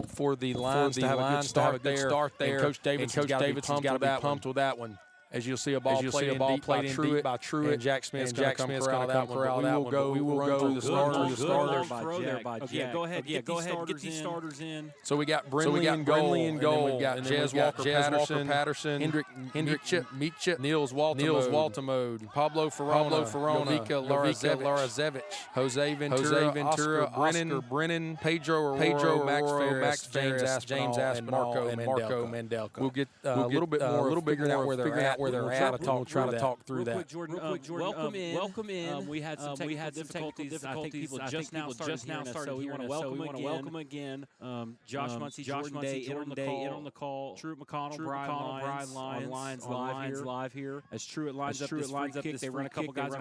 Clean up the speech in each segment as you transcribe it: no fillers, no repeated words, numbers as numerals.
for the Lions to have a good start there. And Coach Davidson's got to be pumped with that one. As you'll see a ball played in deep by Truitt, and Jack Smith's going to come corral that one. We will go through the starters. Go ahead, get these starters in. So we got Brinley in goal, and then we've got Jez Walker-Patterson, Hendrick Meatchip, Niels Waltemode, Pablo Ferrona, Jovica Larazevich, Jose Ventura, Oscar Brennan, Pedro Aurora, Max Ferris, James Aspinall, and Marco Mendelka. We'll get a little bit more figuring out where they're at. We'll try to talk through that. Jordan, welcome in. We had some difficulties. I think people just now started so we want to welcome again. Josh Muncy, Jordan Day in on the call. Truitt McConnell, Bryan Lyons live here. As Truitt lines up this, they run a couple guys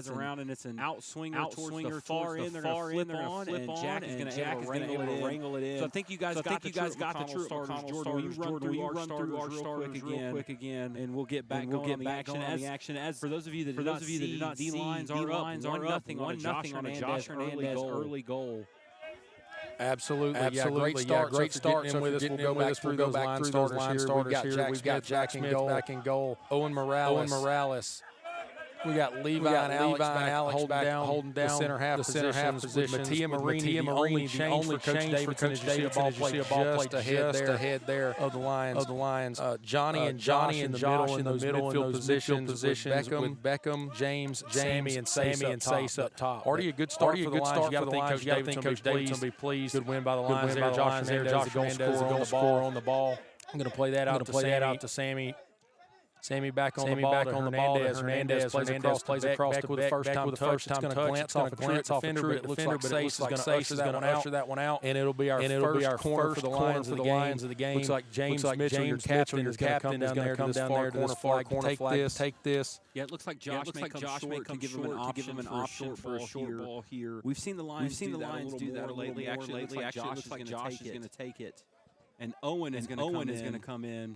around, and it's an outswinger towards the far end. They're going to flip on, and Jack is going to wrangle it in. So I think you guys got the Truitt McConnell starters. Jordan, will you run through our starters real quick again, and we'll get back going on the action. As for those of you that did not see, D-lines are up 1-0 on a Josh Hernandez early goal. Absolutely. Great start. So with us, we'll go back through those line starters here. We've got Jack Smith back in goal. Owen Morales. We got Levi and Alex holding down the center half positions. Mattia Marini, the only change for Coach Davidson. You see a ball played ahead there of the Lions. Johnny and Josh in the middle in those midfield positions with Beckham, James, Sammy, and Sace up top. Already a good start for the Lions. You got to think Coach Davidson will be pleased. Good win by the Lions there. Josh Hernandez, the goal scorer on the ball. I'm going to play that out to Sammy. Sammy back on the ball to Hernandez plays across the back with the first time touch. It's going to glance off the defender, but it looks like Sace is going to usher that one out. And it'll be our first corner for the Lions of the game. Looks like James Mitchell, your captain, is going to come down there to this far corner flag. Take this. Yeah, it looks like Josh may come give him an option for a short ball here. We've seen the Lions do that lately. Actually, it looks like Josh is going to take it. And Owen is going to come in.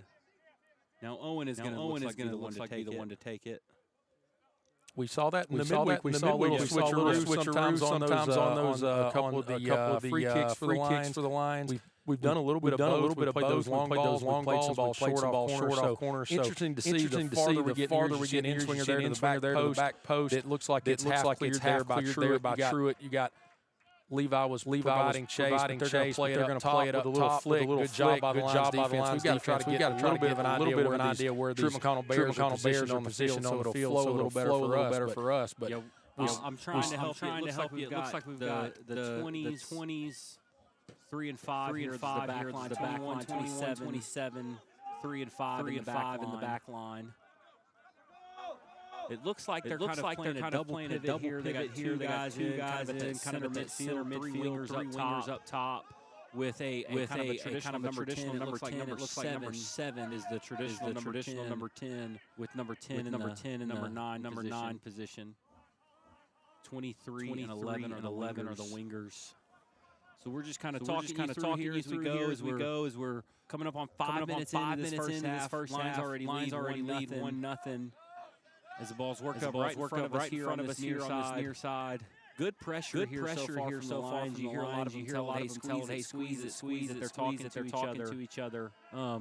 Now Owen is going to be the one to take it. We saw that in the midweek. We saw a little switcheroo sometimes on those a couple of the free kicks for the Lions. We've done a little bit of both. We played those long balls, we played some balls short off corner. So interesting to see the farther we get in swinger there to the back post. It looks like it's half cleared there by Truitt. You got Levi was providing chase. They're going to play it up with a little flick. Good job by the Lions defense. We've got to try to get a little bit of an idea where these Truitt McConnell Bears are positioned on the field, so it'll flow a little better for us. But I'm trying to help you. It looks like we've got the 20s, 3 and 5 here at the back line, 27, 3 and 5 in the back line. It looks like they're kind of playing a double pivot here. They got two guys in, kind of center midfielders up top. With a kind of number 10, it looks like number 7 is the traditional number 10, with number 10 and number 9 position. 23 and 11 are the wingers. So we're just kind of talking here as we go as we're coming up on 5 minutes into this first half. Lions already lead 1-0. As the ball's worked up right in front of us here on this near side. Good pressure here so far from the Lions. You hear a lot of them telling, hey, squeeze it. They're talking to each other. As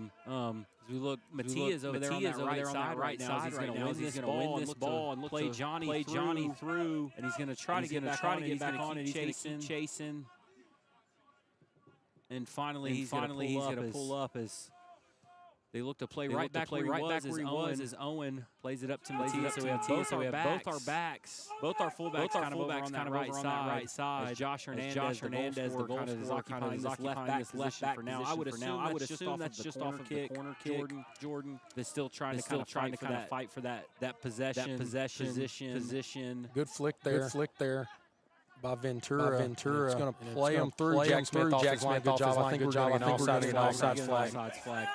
we look, Mattia's over there on that right side. He's going to win this ball and play Johnny through. And he's going to try to get back on, and he's going to keep chasing. And finally, he's going to pull up as they look to play right back where he was as Owen plays it up to Mattia. So we have both our backs. Both our fullbacks kind of over on that right side. As Josh Hernandez, the goal scorer, is occupying this left back for now. I would assume that's just off of the corner kick. Jordan is still trying to fight for that possession. Good flick there. By Ventura. It's going to play him through. Jack Smith off his line. Good job. I think we're going to get an offside flag.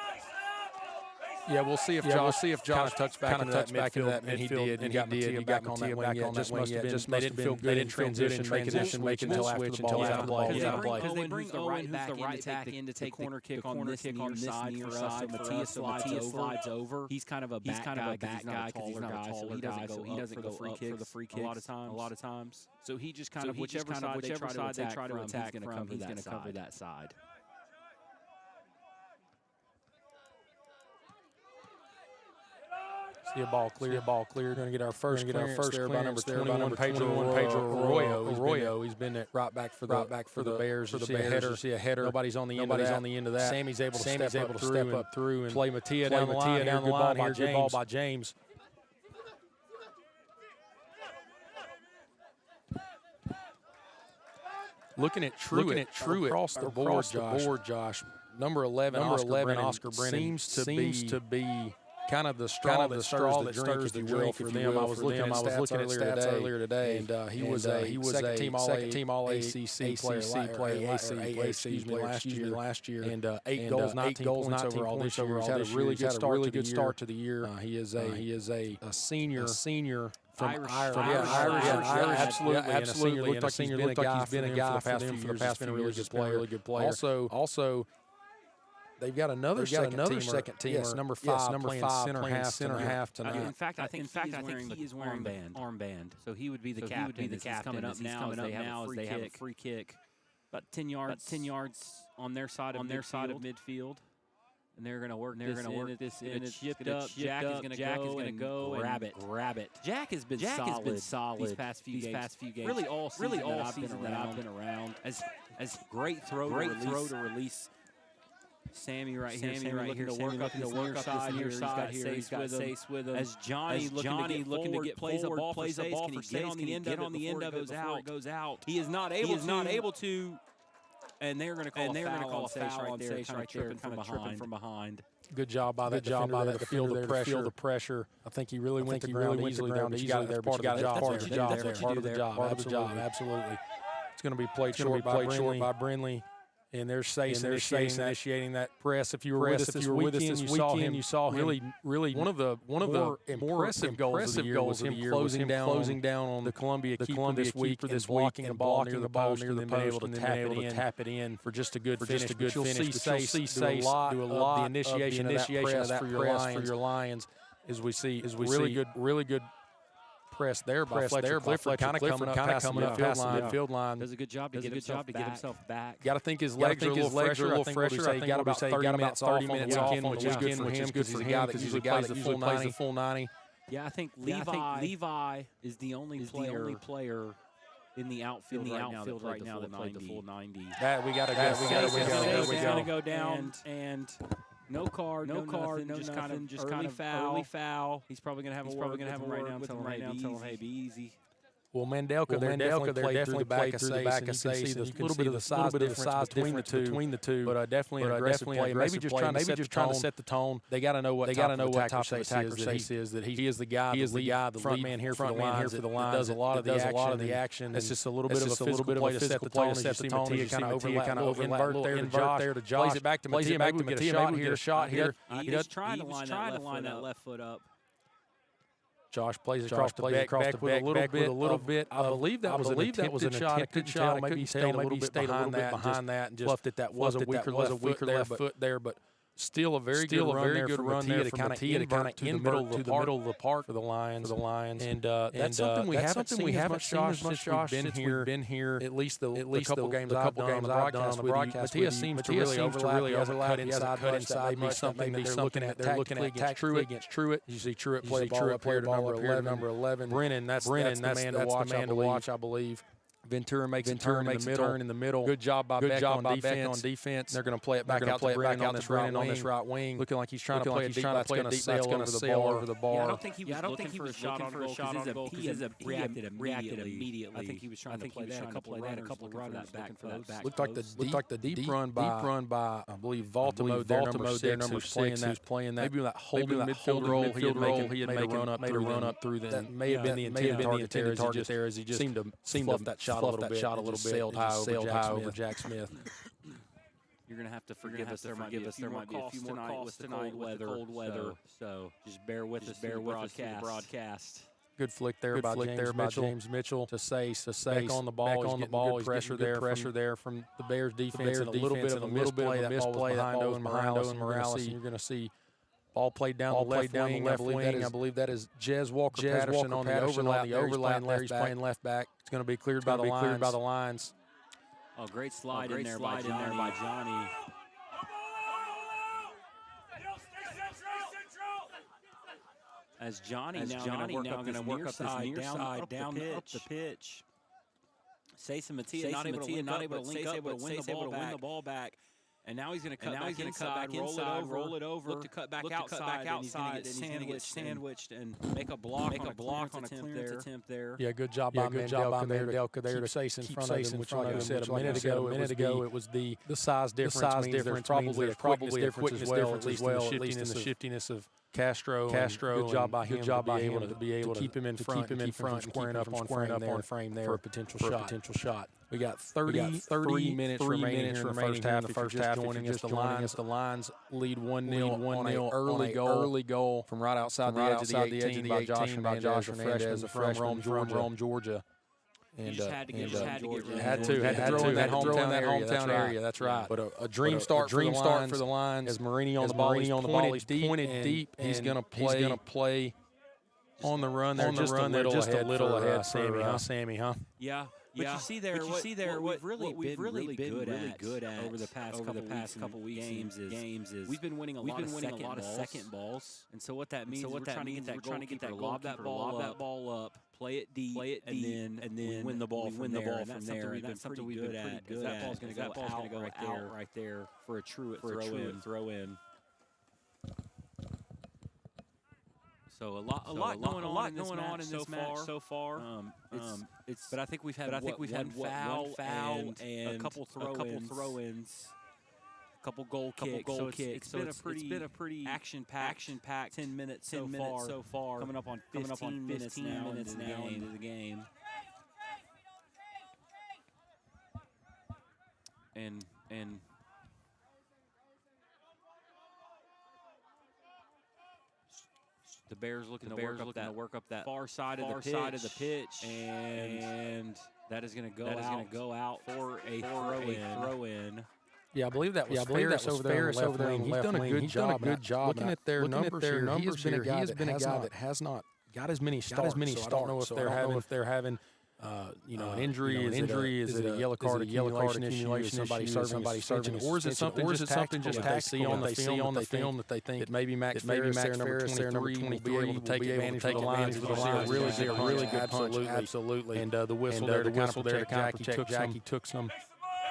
Yeah, we'll see if Josh touched back into that midfield, and he did. And he got Mattia back on that wing. Just they didn't feel good. They didn't transition, make until after the ball was out of play. Because they bring Owen, who's the right back, in to take the corner kick on this near side for us. So Mattia slides over. He's kind of a back guy because he's not a taller guy, so he doesn't go up for the free kicks a lot of times. So he just kind of whichever side they try to attack from, he's going to cover that side. See a ball clear. Going to get our first there by number 21, Pedro Arroyo. He's been right back for the Bears. You see a header. Nobody's on the end of that. Sammy's able to step up through and play Mattia down the line. Good ball by James. Looking at Truitt across the board, Josh. Number 11, Oscar Brennan seems to be kind of the straw that stirs the drink for them. I was looking at stats earlier today, and he was a second team All ACC player last year, and 8 goals, 19 points overall this year. He's had a really good start to the year. He is a senior. From Irish, absolutely. Looked like he's been a guy for the past few years. He's been a really good player. Also, they've got another second teamer. Yes, number 5 playing center half tonight. In fact, I think he is wearing armband. So he would be the captain. Coming up now as they have a free kick. About 10 yards on their side of midfield. And they're going to work this in. It's chipped up. Jack is going to go and grab it. Jack has been solid these past few games. Really all season that I've been around. As great throw to release. Sammy right here looking to work up this near side. He's got Sace with him. As Johnny looking to get plays a ball for Sace. Can he get on the end of it before it goes out? He is not able to. And they're going to call a foul on Sace right there, kind of tripping from behind. Good job by that defender to feel the pressure. I think he really went to the ground easily there, but you got it there. Part of the job. Absolutely. It's going to be played short by Brindley. And there's Sace initiating that press. If you were with us this weekend, you saw him really one of the more impressive goals of the year, closing down on the Columbia keeper this week, blocking the ball near the post, and then being able to tap it in for just a good finish. You'll see Sace do a lot of the initiation of that press for your Lions, as we see really good press there by Fletcher. Clifford kind of coming up past the midfield line. Does a good job to get himself back. Got to think his legs are a little fresher. I think got about 30 minutes off, which is good for him because he's a guy that usually plays the full 90. Yeah, I think Levi is the only player in the outfield right now that played the full 90. That we got to go. He's going to go down and. No card, just kind of early foul. He's probably going to have a word right now, tell him, hey, be easy. Well, Mandelka definitely played through the back of Sace. You can see a little bit of the size difference between the two, but definitely an aggressive play. Maybe just trying to set the tone. They got to know what type of attacker Sace is. That he is the guy, the front man here for the Lions. That does a lot of the action. It's just a little bit of a physical play to set the tone. Mattia kind of invert there to Josh. Plays it back to Mattia. Maybe we get a shot here. He's trying to line that left foot up. Josh plays across the back with a little bit. I believe that was an attempted shot. Maybe he stayed a little bit behind that and just fluffed it. That was a weaker left foot there, but still a very good run there to kind of invert to the middle of the park for the Lions. And that's something we haven't seen as much, Josh, since we've been here. At least the couple games I've done on the broadcast. Mattia seems to really overlap. He hasn't cut inside. Maybe something that they're looking at tactically against Truitt. You see Truitt play the ball up here to number 11. Brennan, that's the man to watch, I believe. Ventura makes a turn in the middle. Good job by Beck on defense. They're going to play it back out to Brennan on this right wing. Looking like he's trying to play a deep. That's going to sail over the bar. I don't think he was looking for a shot on goal because he reacted immediately. I think he was trying to play that. A couple of runners back for that back. Looked like the deep run by I believe Valtimo there, number 6, who's playing that. Maybe that holding midfield role he had made a run up through. That may have been the intended target there as he just seemed to fluff that shot a little bit, sailed high over Jack Smith. You're gonna have to forgive us. There might be a few more calls tonight with the cold weather. So just bear with us. Bear with us through the broadcast. Good flick there by James Mitchell to Sace. Back on the ball. Back on the ball. He's getting good pressure there from the Bears defense. And a little bit of a misplay. That misplay behind Owen Morales. And you're going to see ball played down the left wing. I believe that is Jez Walker Patterson on the overlap there. He's playing left back. It's going to be cleared by the lines. Oh, great slide in there by Johnny. As Johnny now going to work up this near side down up the pitch. Sayce and Mattia not able to link up, but win the ball back. And now he's going to cut back inside, roll it over, look to cut back outside, and he's going to get sandwiched and make a block on a clearance attempt there. Yeah, good job by Mandelka there to Sayce in front of him, which like I said a minute ago, it was the size difference. There's probably a quickness difference as well, at least in the shiftiness of Castro. Good job by him to be able to keep him in front, squaring up on frame there for a potential shot. We got 30 minutes remaining in the first half. If you're just joining us, the Lions lead 1-0 on an early goal from right outside the edge of the 18 by Josh Hernandez, from Rome, Georgia. And had to throw in that hometown area. That's right. But a dream start for the Lions. As Marini on the ball, pointed deep. He's going to play on the run there, just a little ahead. Sammy, huh? Yeah. But you see there, what we've really been good at over the past couple weeks games is we've been winning a lot of second balls. And so what that means is we're trying to get that goalkeeper to lob that ball up, play it deep, and then win the ball from there. That's something we've been pretty good at. That ball's going to go out right there for a true throw in. So a lot going on in this match so far. But I think we've had one foul and a couple throw-ins, a couple goal kicks. So it's been a pretty action-packed 10 minutes so far. Coming up on 15 minutes now into the game. And the Bears looking to work up that far side of the pitch, and that is going to go out for a throw in. Yeah, I believe that was Ferris over there on the left wing. He's done a good job. Looking at their numbers here, he has been a guy that has not got as many starts. So I don't know if they're having an injury. Is it a yellow card accumulation issue? Somebody serving, or is it something just tactical that they see on the film that they think that maybe Max Ferris, their number 23, will be able to take advantage of the lines? We'll see a really good punch. Absolutely. And the whistle there to kind of protect Jackie took some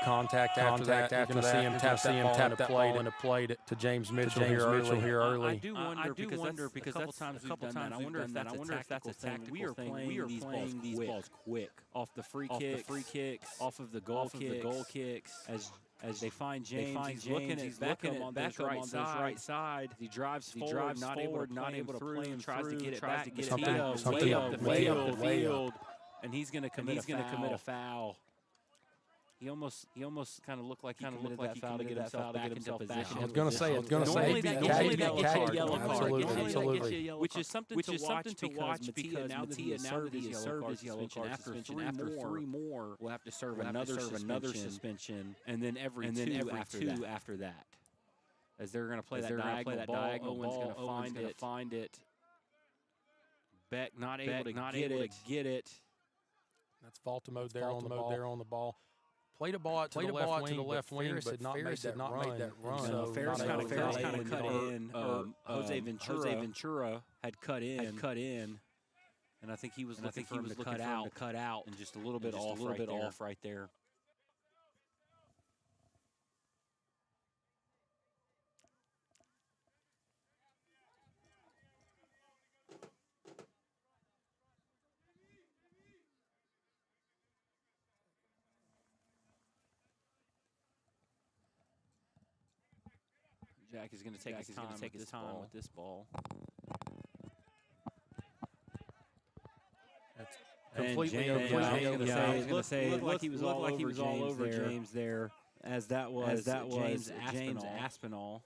contact after that. You're going to see him tap that ball into play to James Mitchell here early. I do wonder because a couple times I wonder if that's a tactical thing. We are playing these balls quick off the free kicks, off of the goal kicks. As they find James, he's looking at Beckham on this right side. He drives forward, not able to play him, tries to get it back. Way up the field, and he's going to commit a foul. He almost kind of looked like he committed that foul to get himself back into position. I was going to say, normally that gets you a yellow card. Absolutely. Which is something to watch because now that he has served his yellow card suspension, after three more, we'll have to serve another suspension, and then every two after that. As they're going to play that diagonal ball, Owen's going to find it. Beck not able to get it. That's Faltimo there on the ball. Played a ball out to the left wing, but Ferris had not made that run. So Ferris kind of cut in. Jose Ventura had cut in, and I think he was looking for him to cut out, and just a little bit off right there. Jack is going to take his time with this ball. Completely I was going to say, looked like he was all over James there. as that was James Aspinall.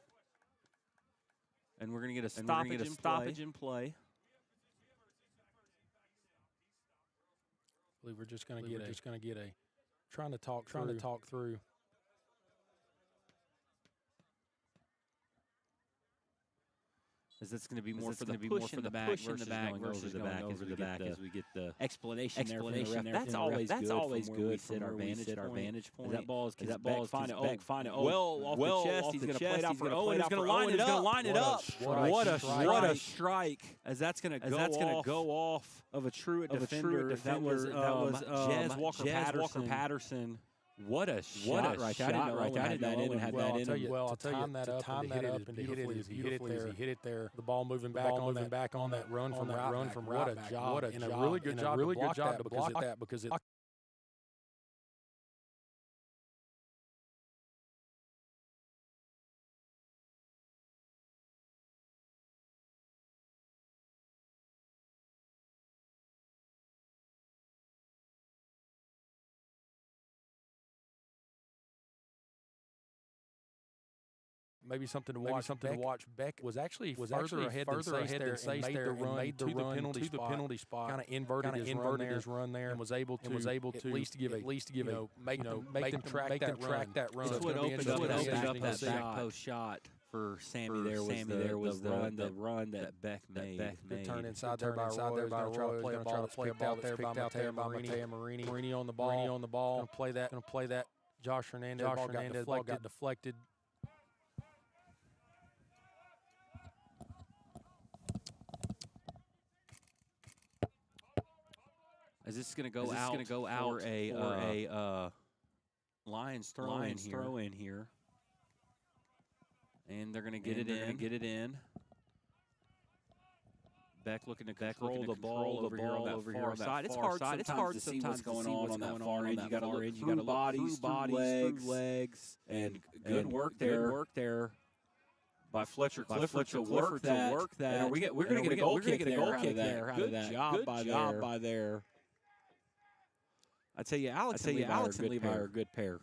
And we're going to get a stoppage in play. I believe we're just going to get a trying to talk through. As that's going to be more for the push in the back versus going over the back as we get the explanation there. That's always good. We sit our vantage point. That ball is find it. Well off the chest. He's going to play it out for Owen. He's going to line it up. What a strike! As that's going to go off of a true defender. That was Jez Walker Patterson. What a shot right there. I didn't know Owen had that in him. Well, I'll tell you, to time that up and to hit it as he hit it there. The ball moving back on that run from right. What a job. And a really good job to block that because it. Maybe something to watch. Beck was actually further ahead than Sace there and made the run to the penalty spot. Kind of inverted his run there and was able to at least give make them track that run. It's what opened up that back post shot for Sammy. There was the run that Beck made. Good turn inside there by Roy. Trying to play a ball out there by Mateo Marini. Marini on the ball. Gonna play that. Josh Hernandez. Ball got deflected. Is this going to go out for a Lions throw in here? And they're going to get it in. Beck looking to control the ball over here on that far side. It's hard sometimes to see what's going on that far end. You got to look through bodies, legs, and good work there. By Fletcher Clifford to work that. And we're going to get a goal kick there. Good job by there. I tell you, Alex and Levi are a good pair.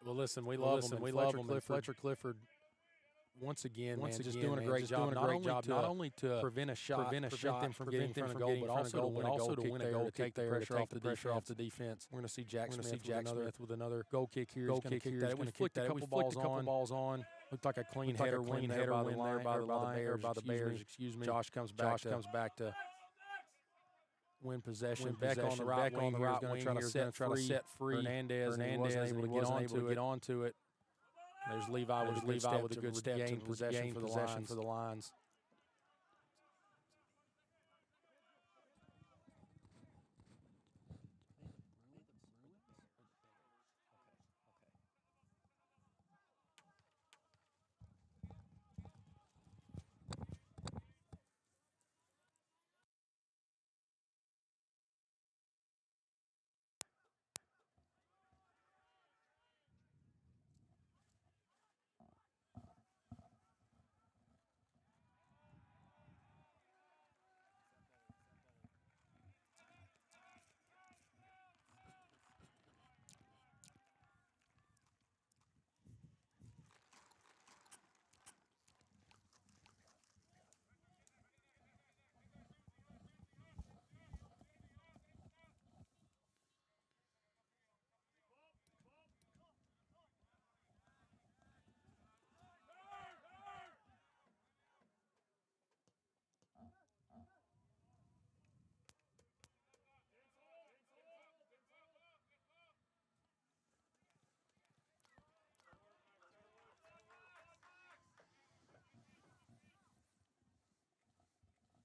Well, listen, we love them. Fletcher Clifford, once again, just doing a great job. Not only to prevent a shot, prevent them from getting in front of goal, but also to win a goal, to take the pressure off the defense. We're going to see Jack Smith with another goal kick here. He's going to kick that. We flicked a couple balls on. Looked like a clean header win there by the Bears. Josh comes back to win possession. Beck on the right wing here is going to try to set free. Hernandez wasn't able to get onto it. There's Levi with a good step to gain possession for the Lions.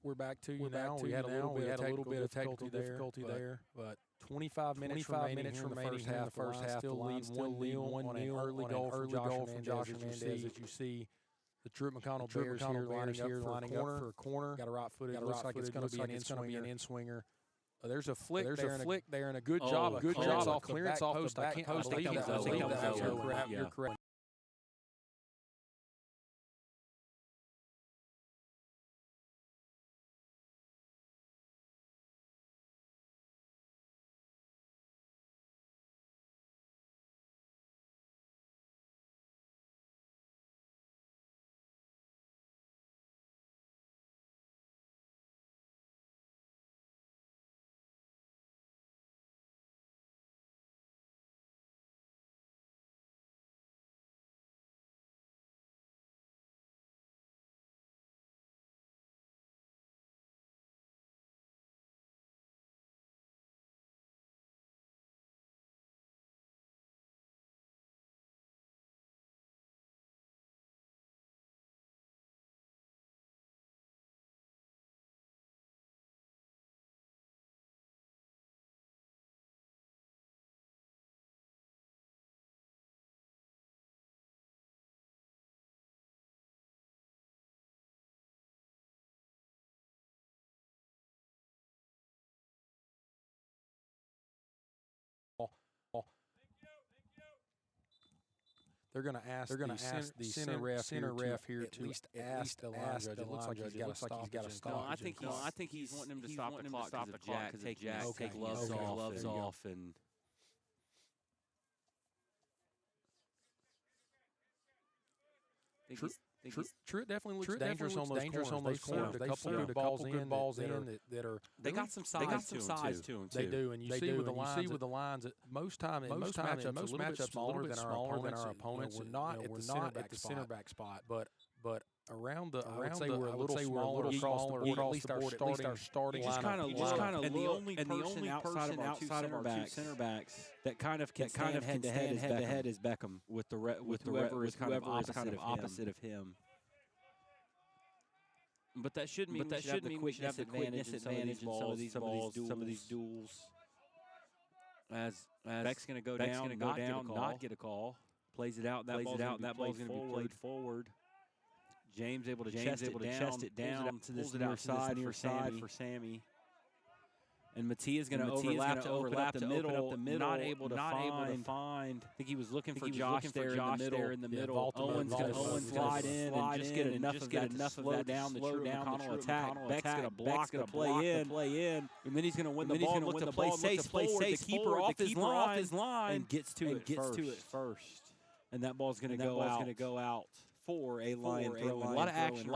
We're back to you now. We had a little bit of technical difficulty there, but 25 minutes remaining in the first half. Still lead 1-0 on an early goal from Josh Hernandez. As you see, the Truett McConnell Bears here lining up for a corner. Got a right-footed. Looks like it's going to be an in-swinger. There's a flick there, and a good job off clearance off the back post. I think that was You're correct. they're going to ask the center ref here to at least ask the line judge. It looks like he's got to stop. No, I think he's wanting him to stop the clock because of Jack take gloves off and. True, it definitely looks dangerous on those corners. They couple good balls in that are. They got some size to them too. They do, and you see with the lines that most matchups smaller than our opponents. We're not at the center back spot, but around the I would say we're a little smaller across the board. At least our starting line. You just kind of look, and the only person outside of our two center backs that kind of can stand head to head is Beckham with whoever is kind of opposite of him. But that should mean we should have the quickness advantage in some of these duels. As Beck's going to go down, not get a call, plays it out. That ball's going to be played forward. James able to chest it down to this near side for Sammy. And Mattia's going to overlap the middle, not able to find. I think he was looking for Josh there in the middle. Owen's going to slide in and just get enough of that to slow down the McConnell attack. Beck's going to block the play in. And then he's going to win the ball, look to play safe forward, the keeper off his line, and gets to it first. And that ball's going to go out. For a line throw. A lot of action. A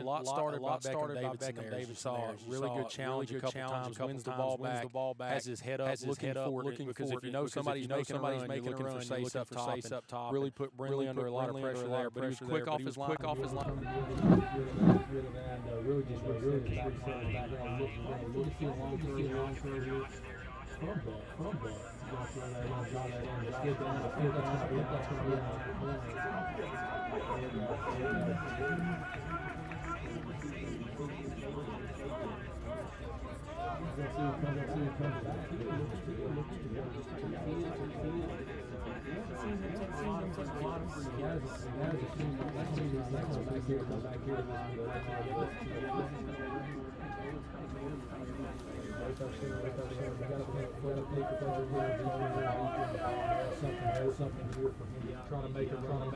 lot started by Beckham Davidson. Saw really good challenge a couple times, wins the ball back, has his head up, looking forward. Because if you know somebody's making a run, you're looking for safe up top. Really put Brindley under a lot of pressure there, but he was quick off his line. Really just from that. Something here for him. Trying to make a run.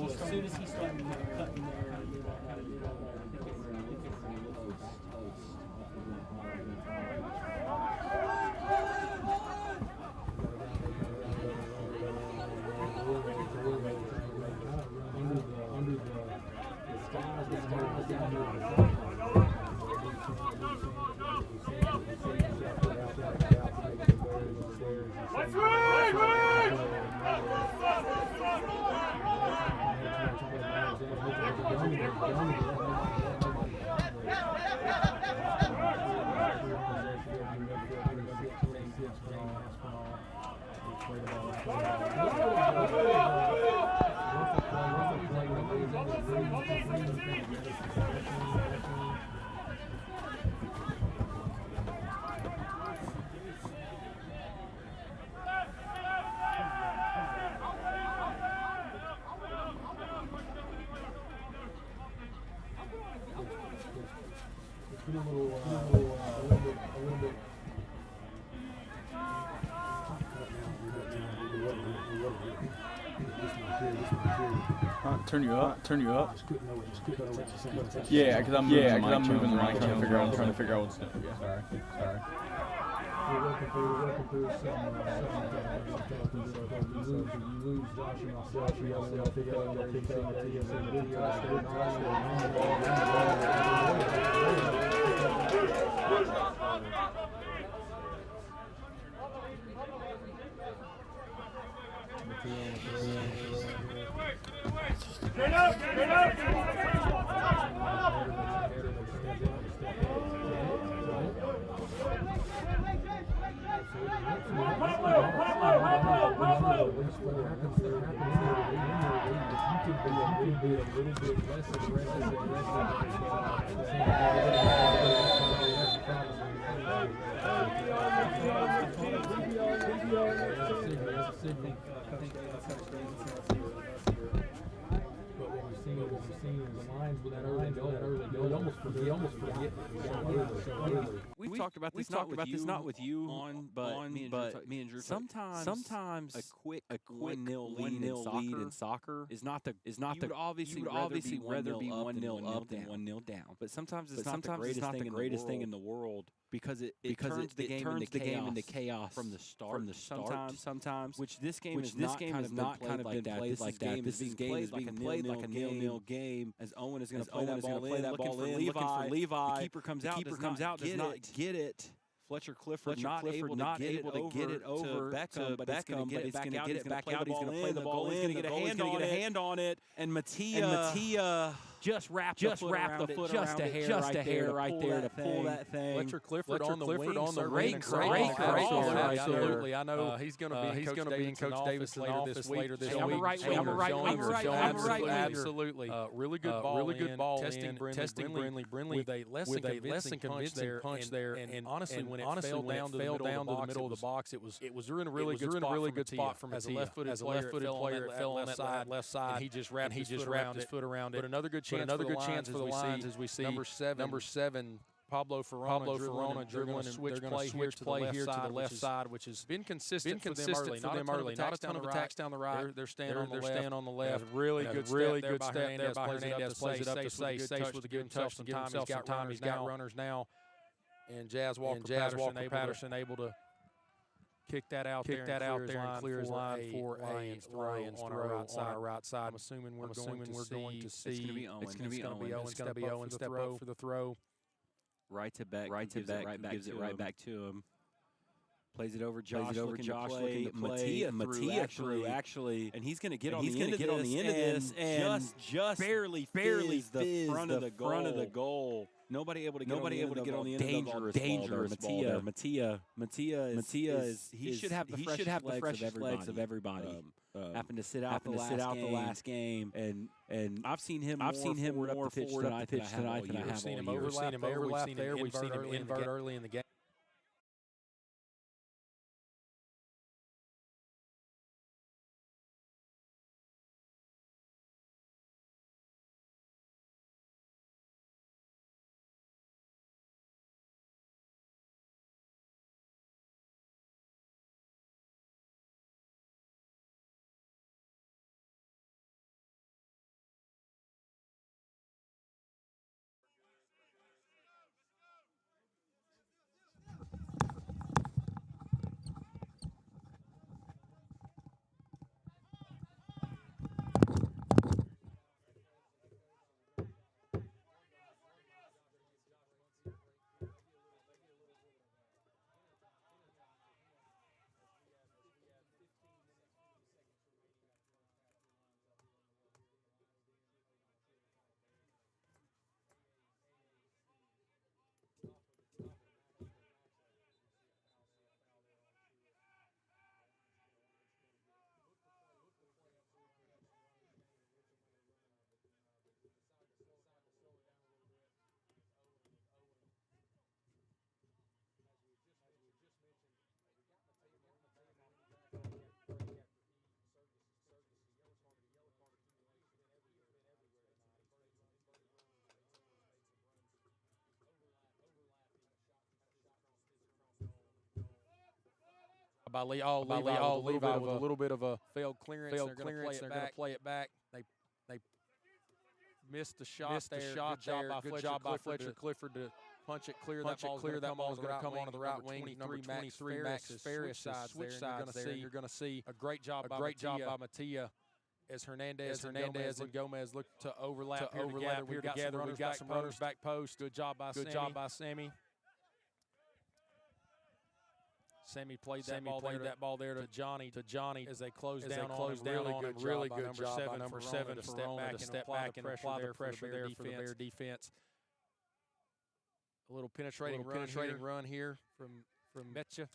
As soon as he started cutting there, Turn you up. Yeah, because I'm moving the mic, trying to figure out what's doing. Yeah, sorry. We're working through some you lose Josh and myself. We all figure out what Get up! Sydney. I think but what we've seen is the lines with that early goal. You almost forget. We've talked about this. Not with you but me and Drew. Sometimes a quick 1-0 lead in soccer is not the. You would obviously rather be 1-0 up than 1-0 down. But sometimes it's not the greatest thing in the world because it turns the game into chaos from the start. Sometimes, which this game is not kind of been played like that. This game is being played like a 0-0 game. As Owen is going to play that ball in, looking for Levi. The keeper comes out, does not get it. Fletcher Clifford not able to get it over to Beckham, but he's going to get it back out. He's going to play the ball in. He's going to get a hand on it. And Mattia just wrapped the foot just a hair right there to pull that thing. Fletcher Clifford on the wing. Great. Absolutely. I know he's going to be in Coach Davis' later this week. I'm right. Absolutely. Really good ball. Testing Brindley with a less than convincing punch there. And honestly, when it fell down to the middle of the box, it was in a really good spot from Mattia. As a left-footed player, it fell on that left side, and he just wrapped his foot around it. But another good chance for the Lions as we see number 7 Pablo Ferrona dribbling, and they're going to switch play here to the left side, which has been consistent for them early. Not a ton of attacks down the right. They're staying on the left. Really good step there by Hernandez. Plays it up to Safe with to give himself some time. He's got runners now. And Jazz Walker Patterson able to kick that out there and clear his line for a Ryan's throw on our right side. I'm assuming we're going to see. It's going to be Owen step up for the throw. Right to back, gives it right back to him. Plays it over Josh, looking to play. Mattia through, actually. And he's going to get on the end of this and just barely fizz the front of the goal. Nobody able to get on the end of the dangerous ball there. Mattia is he should have the freshest legs of everybody. Happened to sit out the last game, and I've seen him more up the pitch tonight than I have all year. We've seen him overlap there. We've seen him invert early in the game. By Levi with a little bit of a failed clearance. They're going to play it back. They missed the shot there. Good job by Fletcher Clifford to punch it clear. That ball's going to come onto the right wing. Number 23, Max Ferris switch sides there. You're going to see a great job by Mattia as Hernandez and Gomez look to overlap here together. We've got some runners back post. Good job by Sammy. Sammy played that ball there to Johnny as they closed down on him. Really good job number 7 to step back and apply the pressure there for the Bear defense. A little penetrating run here from Metja.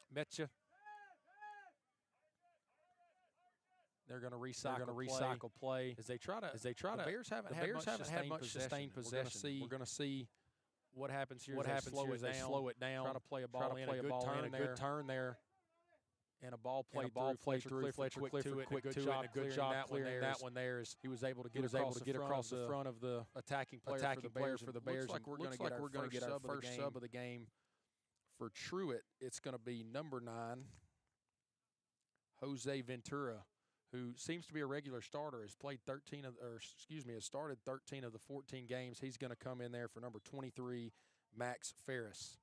They're going to recycle play as they try to. The Bears haven't had much sustained possession. We're going to see what happens here. Slow it down. Try to play a ball in. A good turn there. And a ball played through Fletcher quick to it. Good job clearing that one there. As he was able to get across the front of the attacking player for the Bears. Looks like we're going to get our first sub of the game for Truett. It's going to be number 9, Jose Ventura, who seems to be a regular starter. Has started 13 of the 14 games. He's going to come in there for number 23, Max Ferris.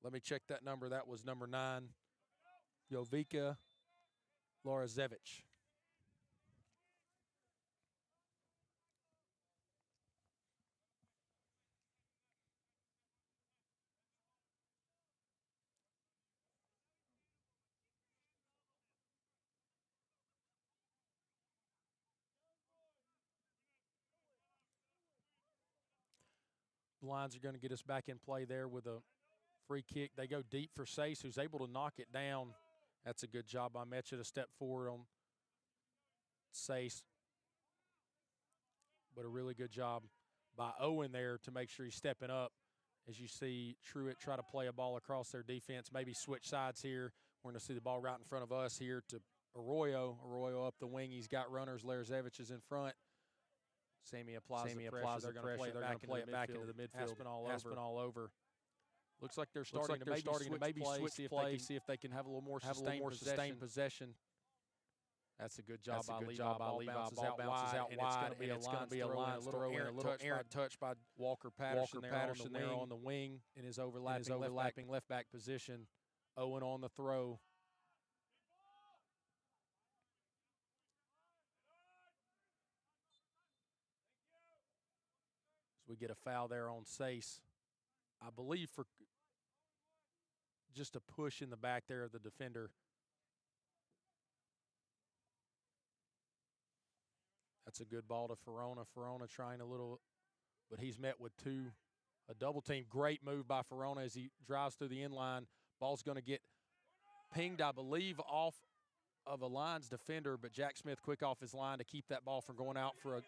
Let me check that number. That was number 9, Jovica Lorazevich. The Lions are going to get us back in play there with a free kick. They go deep for Sace, who's able to knock it down. That's a good job by Metcha to step forward on Sace. But a really good job by Owen there to make sure he's stepping up. As you see Truett try to play a ball across their defense, maybe switch sides here. We're going to see the ball right in front of us here to Arroyo. Arroyo up the wing. He's got runners. Larzevich is in front. Sammy applies the pressure. They're going to play it back into the midfield. Aspen all over. Looks like they're starting to maybe switch play, see if they can have a little more sustained possession. That's a good job by Levi. Ball bounces out wide, and it's going to be a line throw and a little errant touch by Walker Patterson there on the wing in his overlapping left back position. Owen on the throw. So we get a foul there on Sace, I believe, for just a push in the back there of the defender. That's a good ball to Ferrona. Ferrona trying a little, but he's met with a double team. Great move by Ferrona as he drives through the end line. Ball's going to get pinged, I believe, off of a Lions defender, but Jack Smith quick off his line to keep that ball from going out for a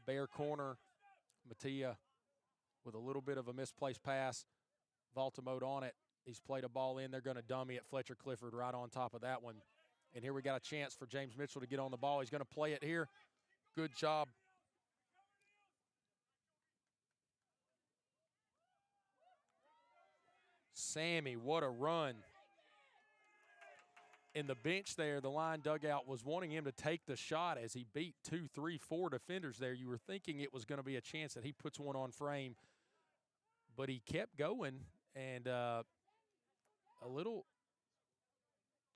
Bear corner. Mattia with a little bit of a misplaced pass. Valtimode on it. He's played a ball in. They're going to dummy it. Fletcher Clifford right on top of that one. And here we got a chance for James Mitchell to get on the ball. He's going to play it here. Good job. Sammy, what a run. In the bench there, the line dugout was wanting him to take the shot as he beat 2, 3, 4 defenders there. You were thinking it was going to be a chance that he puts one on frame, but he kept going, and a little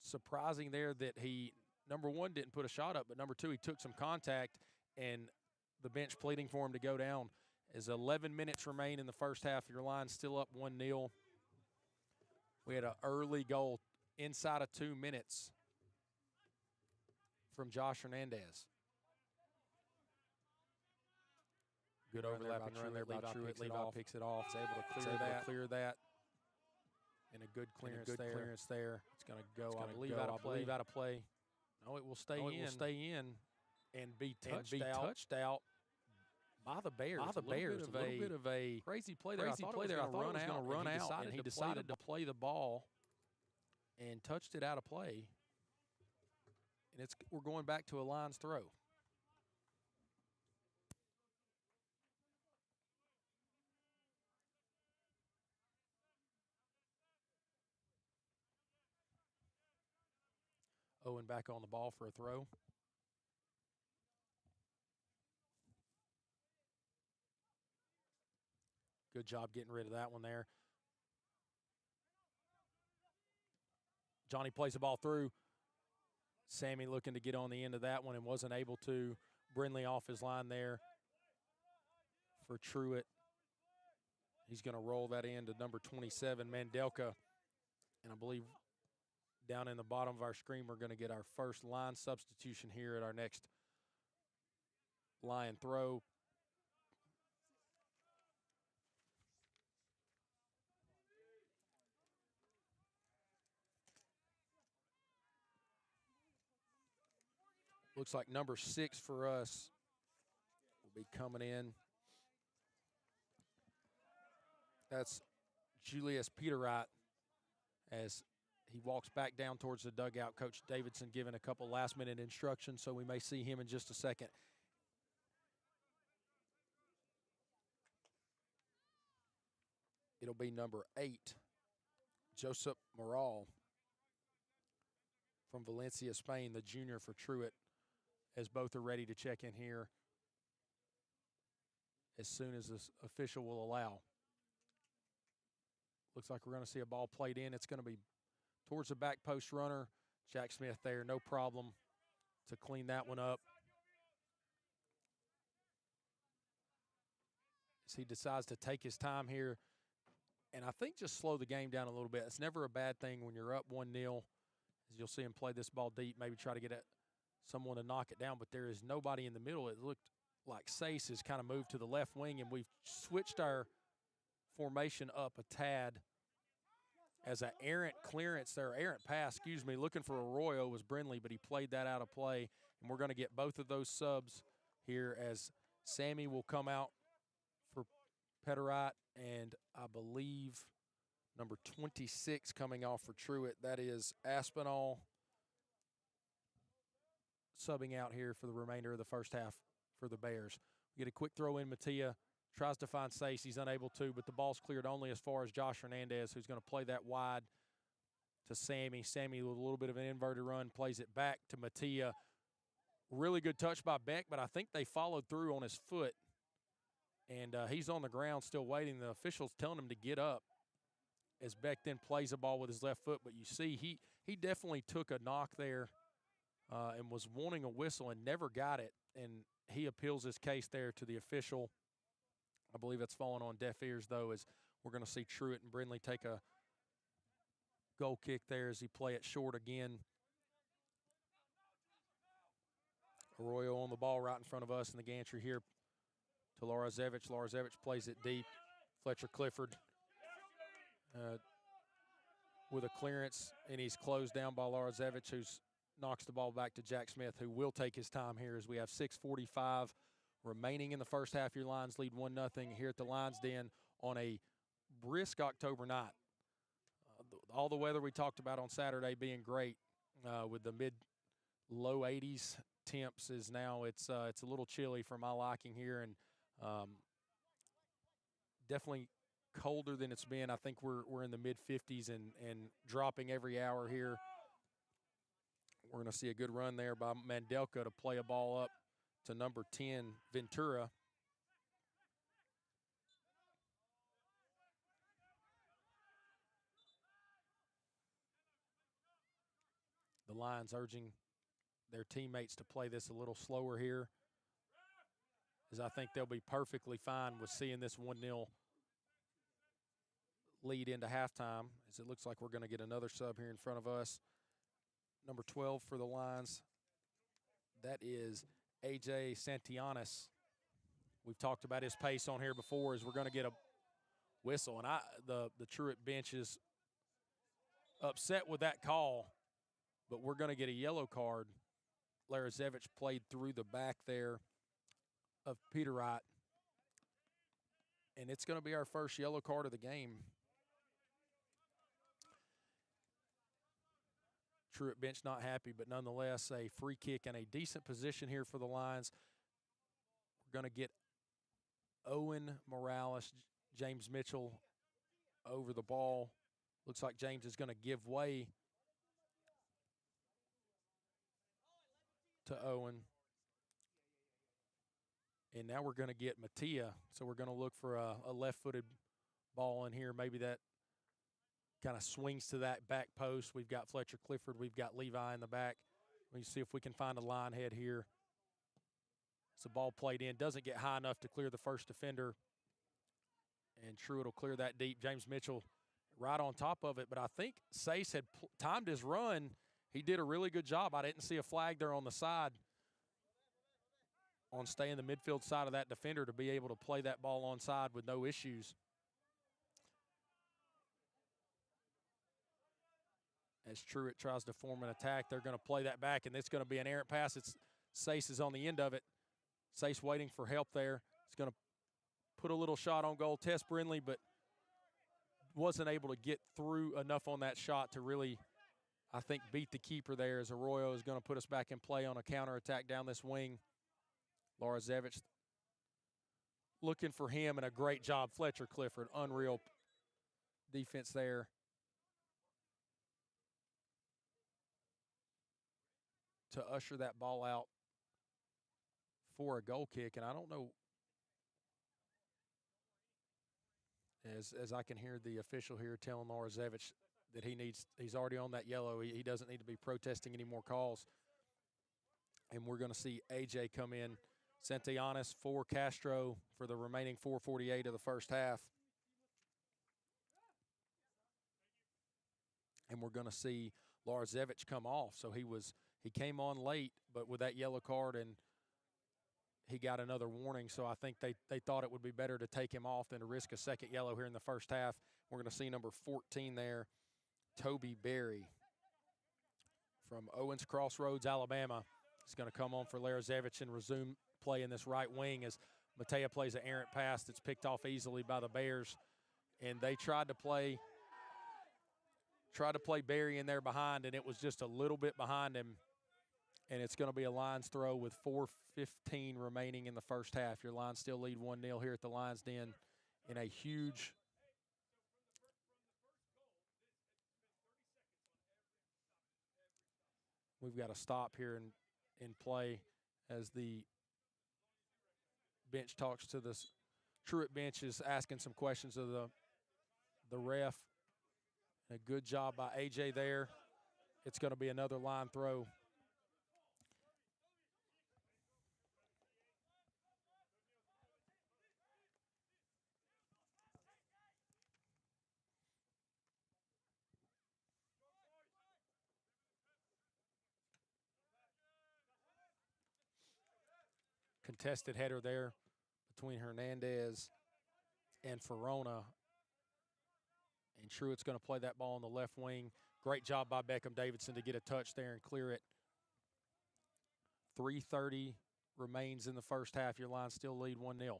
surprising there that he, number one, didn't put a shot up, but number two, he took some contact, and the bench pleading for him to go down. As 11 minutes remain in the first half, your line's still up 1-0. We had an early goal inside of 2 minutes from Josh Hernandez. Good overlapping run there by Truett. Levi picks it off. He's able to clear that. And a good clearance there. It's going to go, I believe, out of play. No, it will stay in and be touched out by the Bears. A little bit of a crazy play there. I thought it was going to run out, and he decided to play the ball and touched it out of play. And we're going back to a Lions throw. Owen back on the ball for a throw. Good job getting rid of that one there. Johnny plays the ball through. Sammy looking to get on the end of that one and wasn't able to. Brindley off his line there for Truett. He's going to roll that in to number 27, Mandelka. And I believe down in the bottom of our screen, we're going to get our first line substitution here at our next Lion throw. Looks like number 6 for us will be coming in. That's Julius Peterwright. as he walks back down towards the dugout. Coach Davidson giving a couple last-minute instructions, so we may see him in just a second. It'll be number 8, Josep Moral from Valencia, Spain, the junior for Truett, as both are ready to check in here as soon as this official will allow. Looks like we're going to see a ball played in. It's going to be towards the back post runner. Jack Smith there, no problem to clean that one up. As he decides to take his time here, and I think just slow the game down a little bit. It's never a bad thing when you're up 1-0. As you'll see him play this ball deep, maybe try to get someone to knock it down, but there is nobody in the middle. It looked like Sace has kind of moved to the left wing, and we've switched our formation up a tad as an errant clearance there, errant pass, excuse me, looking for Arroyo was Brindley, but he played that out of play, and we're going to get both of those subs here as Sammy will come out for Pederite, and I believe number 26 coming off for Truett. That is Aspinall subbing out here for the remainder of the first half for the Bears. We get a quick throw in. Mattia tries to find Sace. He's unable to, but the ball's cleared only as far as Josh Hernandez, who's going to play that wide to Sammy. Sammy with a little bit of an inverted run, plays it back to Mattia. Really good touch by Beck, but I think they followed through on his foot. And he's on the ground still waiting. The official's telling him to get up as Beck then plays the ball with his left foot. But you see he definitely took a knock there and was wanting a whistle and never got it. And he appeals his case there to the official. I believe it's fallen on deaf ears, though, as we're going to see Truett and Brindley take a goal kick there as he play it short again. Arroyo on the ball right in front of us in the gantry here to Larazevich. Larazevich plays it deep. Fletcher Clifford with a clearance, and he's closed down by Larazevich, who knocks the ball back to Jack Smith, who will take his time here as we have 6:45 remaining in the first half. Your Lions lead 1-0 here at the Lions Den on a brisk October night. All the weather we talked about on Saturday being great with the mid-low 80s temps is now it's a little chilly for my liking here, and definitely colder than it's been. I think we're in the mid-50s and dropping every hour here. We're going to see a good run there by Mandelka to play a ball up to number 10, Ventura. The Lions urging their teammates to play this a little slower here, as I think they'll be perfectly fine with seeing this 1-0 lead into halftime, as it looks like we're going to get another sub here in front of us. Number 12 for the Lions, that is A.J. Santillanes. We've talked about his pace on here before, as we're going to get a whistle. And the Truett bench is upset with that call, but we're going to get a yellow card. Larazevich played through the back there of Pederite, and it's going to be our first yellow card of the game. Truett bench not happy, but nonetheless a free kick and a decent position here for the Lions. We're going to get Owen Morales, James Mitchell over the ball. Looks like James is going to give way to Owen. And now we're going to get Mattia. So we're going to look for a left-footed ball in here. Maybe that kind of swings to that back post. We've got Fletcher Clifford. We've got Levi in the back. Let me see if we can find a line head here. It's a ball played in. Doesn't get high enough to clear the first defender. And Truett will clear that deep. James Mitchell right on top of it. But I think Sace had timed his run. He did a really good job. I didn't see a flag there on the side on staying the midfield side of that defender to be able to play that ball onside with no issues. As Truett tries to form an attack, they're going to play that back, and it's going to be an errant pass. Sace is on the end of it. Sace waiting for help there. It's going to put a little shot on goal, test Brindley, but wasn't able to get through enough on that shot to really, I think, beat the keeper there, as Arroyo is going to put us back in play on a counterattack down this wing. Larzevich looking for him, and a great job, Fletcher Clifford. Unreal defense there. To usher that ball out for a goal kick, and I don't know, as I can hear the official here telling Larzevich that he's already on that yellow. He doesn't need to be protesting any more calls. And we're going to see AJ come in. Santillanes for Castro for the remaining 4:48 of the first half. And we're going to see Larzevich come off. So he came on late, but with that yellow card, and he got another warning. So I think they thought it would be better to take him off than to risk a second yellow here in the first half. We're going to see number 14 there, Toby Berry from Owens Crossroads, Alabama. He's going to come on for Larzevich and resume play in this right wing as Matea plays an errant pass that's picked off easily by the Bears. And they tried to play Berry in there behind, and it was just a little bit behind him. And it's going to be a Lions throw with 4:15 remaining in the first half. Your Lions still lead 1-0 here at the Lions Den in a huge – we've got to stop here in play as the bench talks to this. Truett bench is asking some questions of the ref. A good job by AJ there. It's going to be another line throw. Contested header there between Hernandez and Ferrona. And Truett's going to play that ball on the left wing. Great job by Beckham Davidson to get a touch there and clear it. 3:30 remains in the first half. Your Lions still lead 1-0.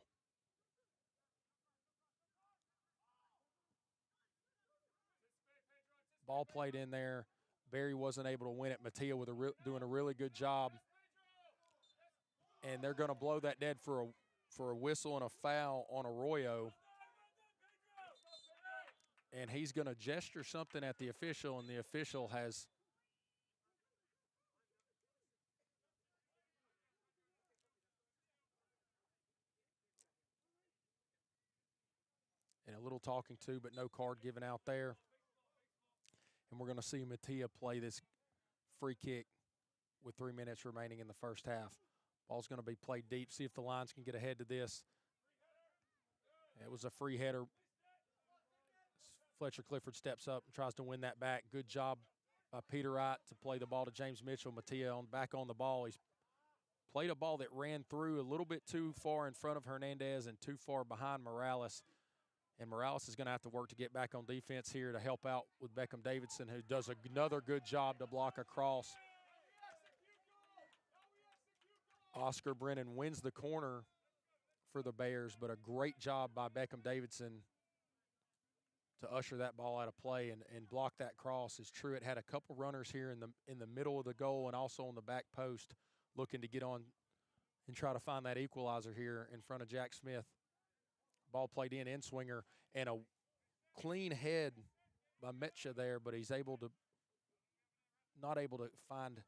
Ball played in there. Berry wasn't able to win it. Matea doing a really good job. And they're going to blow that dead for a whistle and a foul on Arroyo. And he's going to gesture something at the official, and the official has and a little talking to, but no card given out there. And we're going to see Matea play this free kick with 3 minutes remaining in the first half. Ball's going to be played deep. See if the Lions can get ahead to this. It was a free header. Fletcher Clifford steps up and tries to win that back. Good job by Peter Wright to play the ball to James Mitchell. Matea back on the ball. He's played a ball that ran through a little bit too far in front of Hernandez and too far behind Morales. And Morales is going to have to work to get back on defense here to help out with Beckham Davidson, who does another good job to block across. Oscar Brennan wins the corner for the Bears, but a great job by Beckham Davidson to usher that ball out of play and block that cross. As Truett had a couple runners here in the middle of the goal and also on the back post looking to get on and try to find that equalizer here in front of Jack Smith. Ball played in swinger, and a clean head by Metcha there, but he's not able to find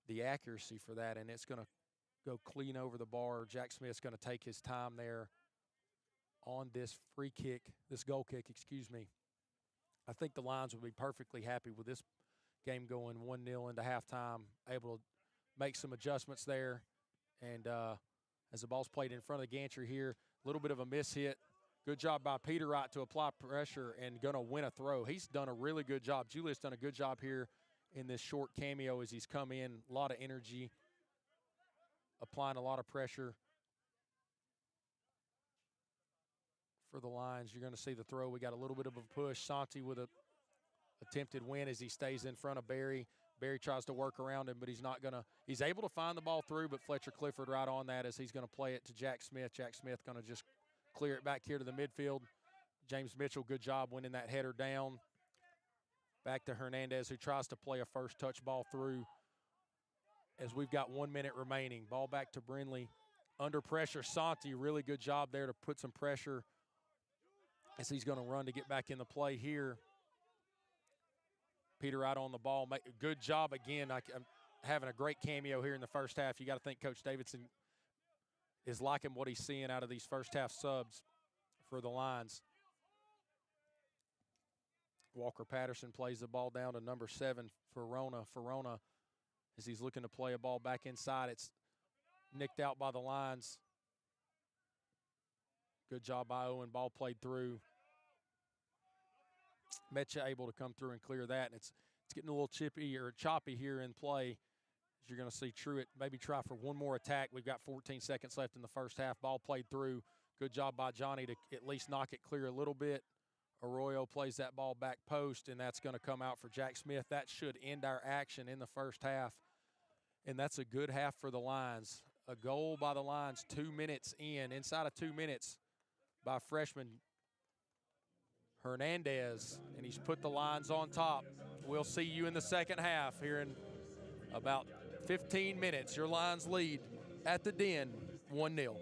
the accuracy for that, and it's going to go clean over the bar. Jack Smith's going to take his time there on this free kick, this goal kick, excuse me. I think the Lions would be perfectly happy with this game going 1-0 into halftime, able to make some adjustments there. And as the ball's played in front of the gantry here, a little bit of a miss hit. Good job by Peter Wright to apply pressure and going to win a throw. He's done a really good job. Julius done a good job here in this short cameo as he's come in. A lot of energy, applying a lot of pressure for the Lions. You're going to see the throw. We got a little bit of a push. Santi with a attempted win as he stays in front of Berry. Berry tries to work around him, but he's not going to. He's able to find the ball through, but Fletcher Clifford right on that as he's going to play it to Jack Smith. Jack Smith going to just clear it back here to the midfield. James Mitchell, good job winning that header down. Back to Hernandez, who tries to play a first touch ball through as we've got 1 minute remaining. Ball back to Brindley. Under pressure, Santi, really good job there to put some pressure as he's going to run to get back in the play here. Peter out on the ball. Good job again. I'm having a great cameo here in the first half. You got to think Coach Davidson is liking what he's seeing out of these first half subs for the Lions. Walker Patterson plays the ball down to number 7, Ferrona. Ferrona, as he's looking to play a ball back inside, it's nicked out by the Lions. Good job by Owen. Ball played through. Mecha able to come through and clear that, and it's getting a little choppy here in play. As you're going to see Truitt maybe try for one more attack. We've got 14 seconds left in the first half. Ball played through. Good job by Johnny to at least knock it clear a little bit. Arroyo plays that ball back post, and that's going to come out for Jack Smith. That should end our action in the first half, and that's a good half for the Lions. A goal by the Lions 2 minutes in. Inside of 2 minutes by freshman Hernandez, and he's put the Lions on top. We'll see you in the second half here in about 15 minutes. Your Lions lead at the Den 1-0.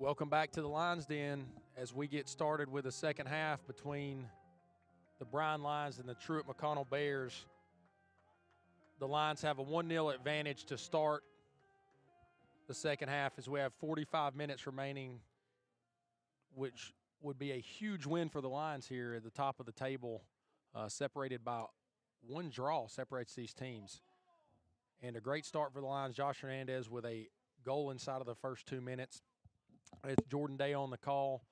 Welcome back to the Lions Den as we get started with the second half between the Bryan Lions and the Truett McConnell Bears. The Lions have a 1-0 advantage to start the second half as we have 45 minutes remaining, which would be a huge win for the Lions here at the top of the table, separated by one draw separates these teams. And a great start for the Lions. Josh Hernandez with a goal inside of the first 2 minutes. It's Jordan Day on the call.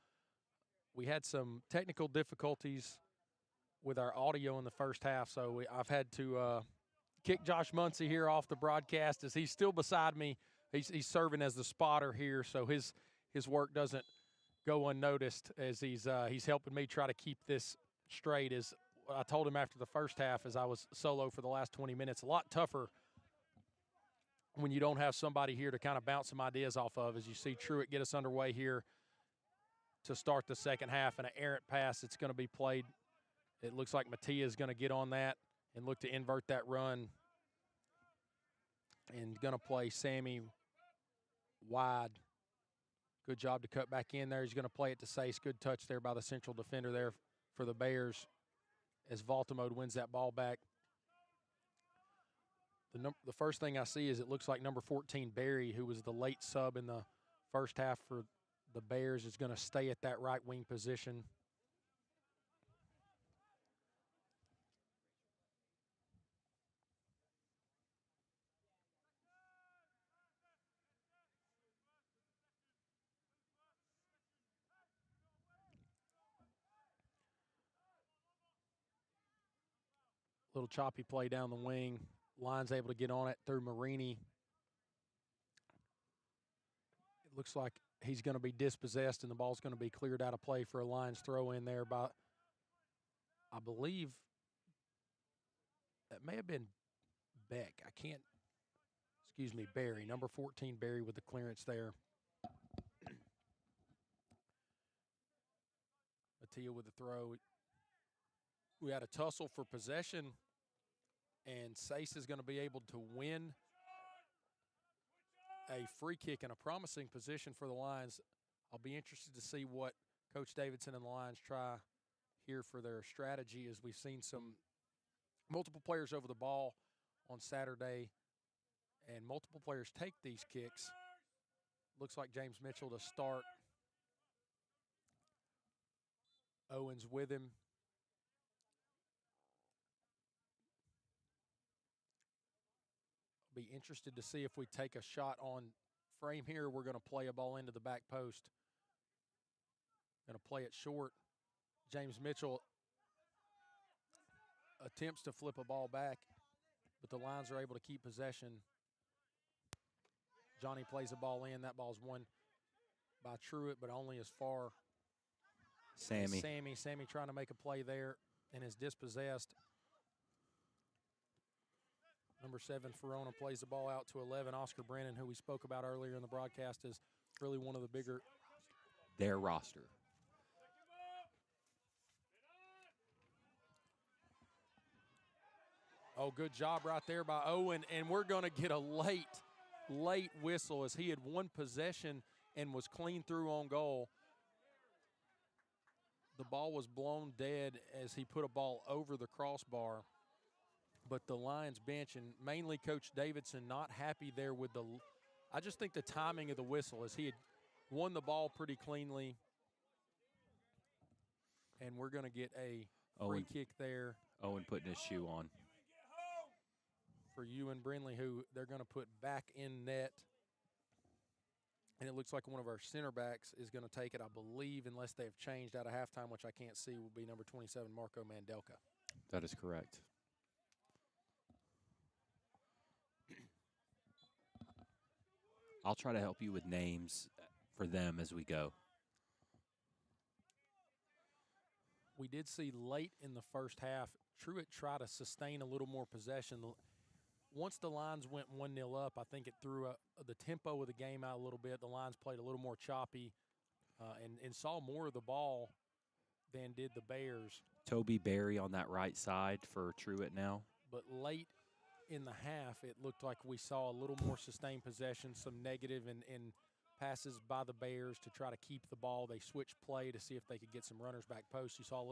We had some technical difficulties with our audio in the first half, so I've had to kick Josh Muncie here off the broadcast as he's still beside me. He's serving as the spotter here, so his work doesn't go unnoticed as he's helping me try to keep this straight. As I told him after the first half, as I was solo for the last 20 minutes, a lot tougher when you don't have somebody here to kind of bounce some ideas off of. As you see Truett get us underway here to start the second half, and an errant pass that's going to be played. It looks like Mattia is going to get on that and look to invert that run, and going to play Sammy wide. Good job to cut back in there. He's going to play it to Sace. Good touch there by the central defender there for the Bears as Valtimode wins that ball back. The first thing I see is it looks like number 14, Barry, who was the late sub in the first half for the Bears, is going to stay at that right wing position. Little choppy play down the wing. Lions able to get on it through Marini. It looks like he's going to be dispossessed, and the ball's going to be cleared out of play for a Lions throw in there by, I believe, that may have been Beck. Barry. Number 14, Barry with the clearance there. Mattia with the throw. We had a tussle for possession, and Sace is going to be able to win a free kick in a promising position for the Lions. I'll be interested to see what Coach Davidson and the Lions try here for their strategy, as we've seen some multiple players over the ball on Saturday and multiple players take these kicks. Looks like James Mitchell to start. Owens with him. Be interested to see if we take a shot on frame here. We're going to play a ball into the back post. Going to play it short. James Mitchell attempts to flip a ball back, but the Lions are able to keep possession. Johnny plays a ball in. That ball's won by Truett, but only as far Sammy. Sammy trying to make a play there and is dispossessed. Number 7, Ferrona plays the ball out to 11. Oscar Brennan, who we spoke about earlier in the broadcast, is really one of the bigger. Their roster. Oh, good job right there by Owen, and we're going to get a late whistle as he had won possession and was clean through on goal. The ball was blown dead as he put a ball over the crossbar. But the Lions bench, and mainly Coach Davidson, not happy there with I just think the timing of the whistle, as he had won the ball pretty cleanly. And we're going to get a free kick there. Owen putting his shoe on. For Ewan Brindley, who they're going to put back in net. And it looks like one of our center backs is going to take it, I believe, unless they've changed out of halftime, which I can't see, will be number 27, Marco Mandelka. That is correct. I'll try to help you with names for them as we go. We did see late in the first half, Truett try to sustain a little more possession. Once the Lions went 1-0 up, I think it threw the tempo of the game out a little bit. The Lions played a little more choppy and saw more of the ball than did the Bears. Toby Berry on that right side for Truett now. But late in the half, it looked like we saw a little more sustained possession, some negative and passes by the Bears to try to keep the ball. They switched play to see if they could get some runners back post. You saw a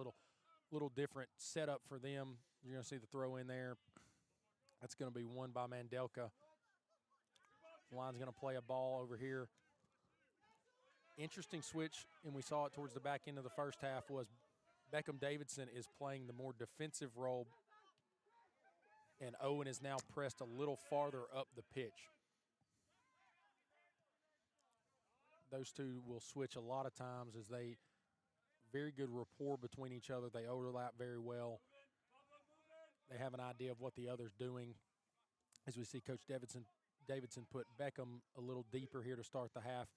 little different setup for them. You're going to see the throw in there. That's going to be won by Mandelka. The line's going to play a ball over here. Interesting switch, and we saw it towards the back end of the first half, was Beckham Davidson is playing the more defensive role, and Owen is now pressed a little farther up the pitch. Those two will switch a lot of times as they very good rapport between each other. They overlap very well. They have an idea of what the other's doing. As we see Coach Davidson put Beckham a little deeper here to start the half.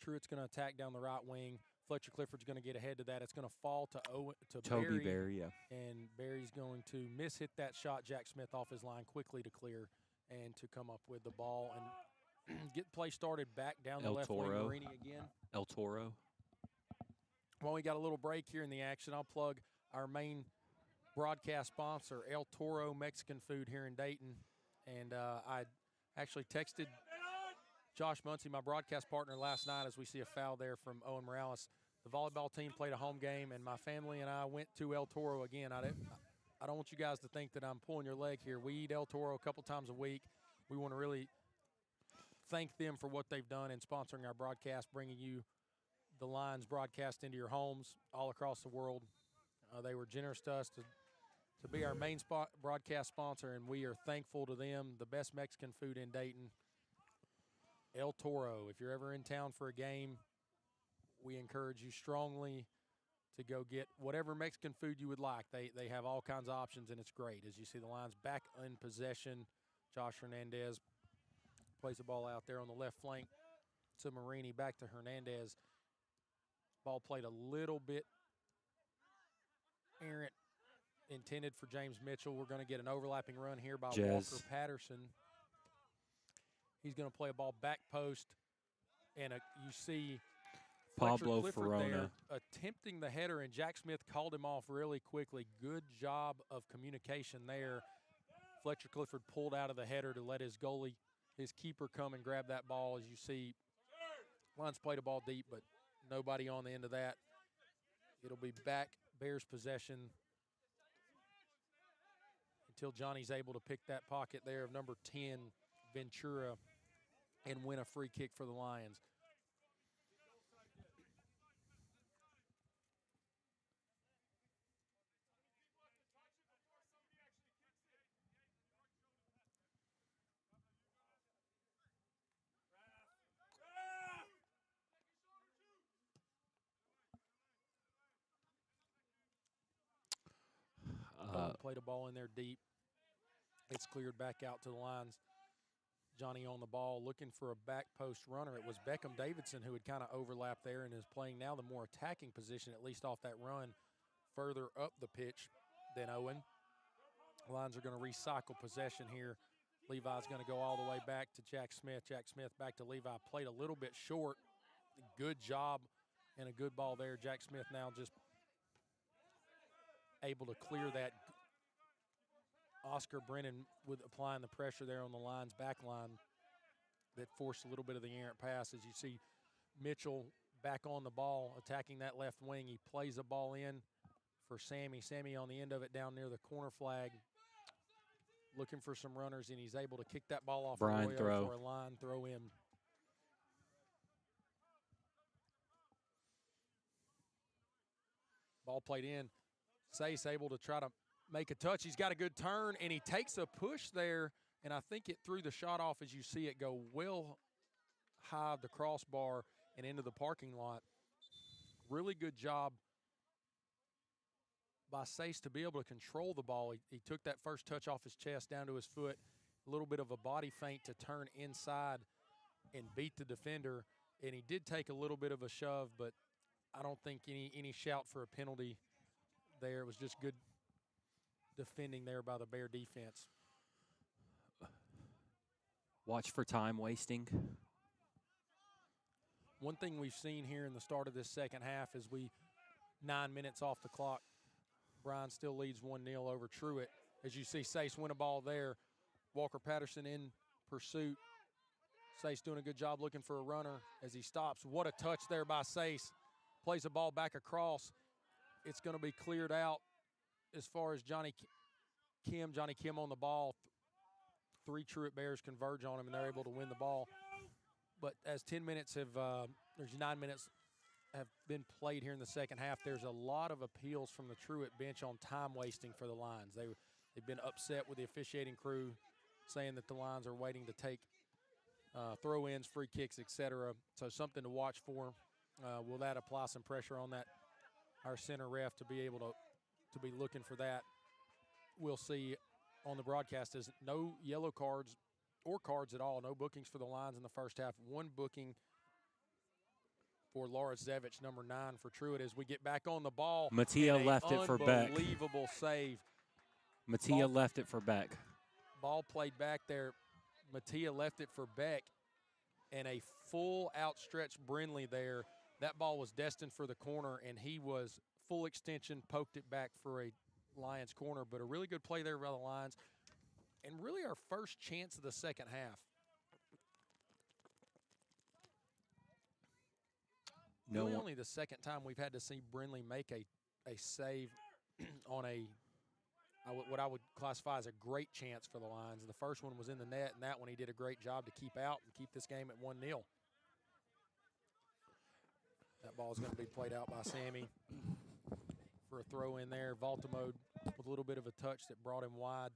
Truitt's going to attack down the right wing. Fletcher Clifford's going to get ahead to that. It's going to fall to Toby Berry, yeah. And Berry's going to hit that shot. Jack Smith off his line quickly to clear and to come up with the ball and get play started back down the left wing. Marini again. El Toro. Well, we got a little break here in the action. I'll plug our main broadcast sponsor, El Toro Mexican Food here in Dayton. And I actually texted Josh Muncie, my broadcast partner, last night as we see a foul there from Owen Morales. The volleyball team played a home game, and my family and I went to El Toro again. I don't want you guys to think that I'm pulling your leg here. We eat El Toro a couple times a week. We want to really thank them for what they've done in sponsoring our broadcast, bringing you the Lions broadcast into your homes all across the world. They were generous to us to be our main broadcast sponsor, and we are thankful to them. The best Mexican food in Dayton. El Toro. If you're ever in town for a game, we encourage you strongly to go get whatever Mexican food you would like. They have all kinds of options, and it's great. As you see the Lions back in possession, Josh Hernandez plays the ball out there on the left flank to Marini, back to Hernandez. Ball played a little bit errant, intended for James Mitchell. We're going to get an overlapping run here by Walker Patterson. He's going to play a ball back post, and you see Pablo Ferona there attempting the header, and Jack Smith called him off really quickly. Good job of communication there. Fletcher Clifford pulled out of the header to let his goalie, his keeper, come and grab that ball. As you see, Lions played a ball deep, but nobody on the end of that. It'll be back Bears possession until Johnny's able to pick that pocket there of number 10, Ventura, and win a free kick for the Lions. Played a ball in there deep. It's cleared back out to the Lions. Johnny on the ball looking for a back post runner. It was Beckham Davidson who had kind of overlapped there and is playing now the more attacking position, at least off that run, further up the pitch than Owen. Lions are going to recycle possession here. Levi's going to go all the way back to Jack Smith. Jack Smith back to Levi. Played a little bit short. Good job and a good ball there. Jack Smith now just able to clear that. Oscar Brennan with applying the pressure there on the Lions back line that forced a little bit of the errant pass. As you see Mitchell back on the ball, attacking that left wing. He plays the ball in for Sammy. Sammy on the end of it down near the corner flag, looking for some runners, and he's able to kick that ball off Bryan throw for a line throw in. Ball played in. Sace able to try to make a touch. He's got a good turn, and he takes a push there, and I think it threw the shot off as you see it go well high of the crossbar and into the parking lot. Really good job by Sace to be able to control the ball. He took that first touch off his chest down to his foot, a little bit of a body feint to turn inside and beat the defender, and he did take a little bit of a shove, but I don't think any shout for a penalty there. It was just good defending there by the Bear defense. Watch for time wasting. One thing we've seen here in the start of this second half is 9 minutes off the clock. Bryan still leads 1-0 over Truitt. As you see, Sace win a ball there. Walker Patterson in pursuit. Sace doing a good job looking for a runner as he stops. What a touch there by Sace. Plays the ball back across. It's going to be cleared out as far as Johnny Kim on the ball. 3 Truett Bears converge on him, and they're able to win the ball. But as 10 minutes there's 9 minutes have been played here in the second half, there's a lot of appeals from the Truett bench on time wasting for the Lions. They've been upset with the officiating crew, saying that the Lions are waiting to take throw-ins, free kicks, etc. So something to watch for. Will that apply some pressure on our center ref to be able to be looking for that? We'll see on the broadcast. Is no yellow cards or cards at all. No bookings for the Lions in the first half. 1 booking for Laura Zevich, number 9 for Truett. As we get back on the ball, Mattia left it for Beck. Unbelievable save. Mattia left it for Beck. Ball played back there. Mattia left it for Beck, and a full outstretched Brinley there. That ball was destined for the corner, and he was full extension, poked it back for a Lions corner. But a really good play there by the Lions, and really our first chance of the second half. Really only the second time we've had to see Brinley make a save on what I would classify as a great chance for the Lions. And the first one was in the net, and that one he did a great job to keep out and keep this game at 1-0. That ball is going to be played out by Sammy for a throw in there. Valtimode with a little bit of a touch that brought him wide.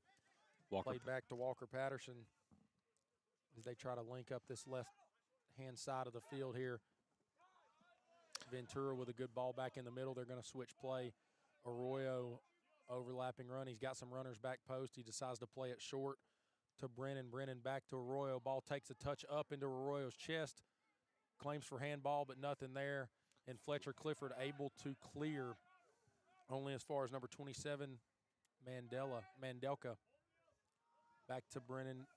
Played back to Walker Patterson as they try to link up this left-hand side of the field here. Ventura with a good ball back in the middle. They're going to switch play. Arroyo overlapping run. He's got some runners back post. He decides to play it short to Brennan. Brennan back to Arroyo. Ball takes a touch up into Arroyo's chest. Claims for handball, but nothing there. And Fletcher Clifford able to clear only as far as number 27, Mandelka. Back to Brennan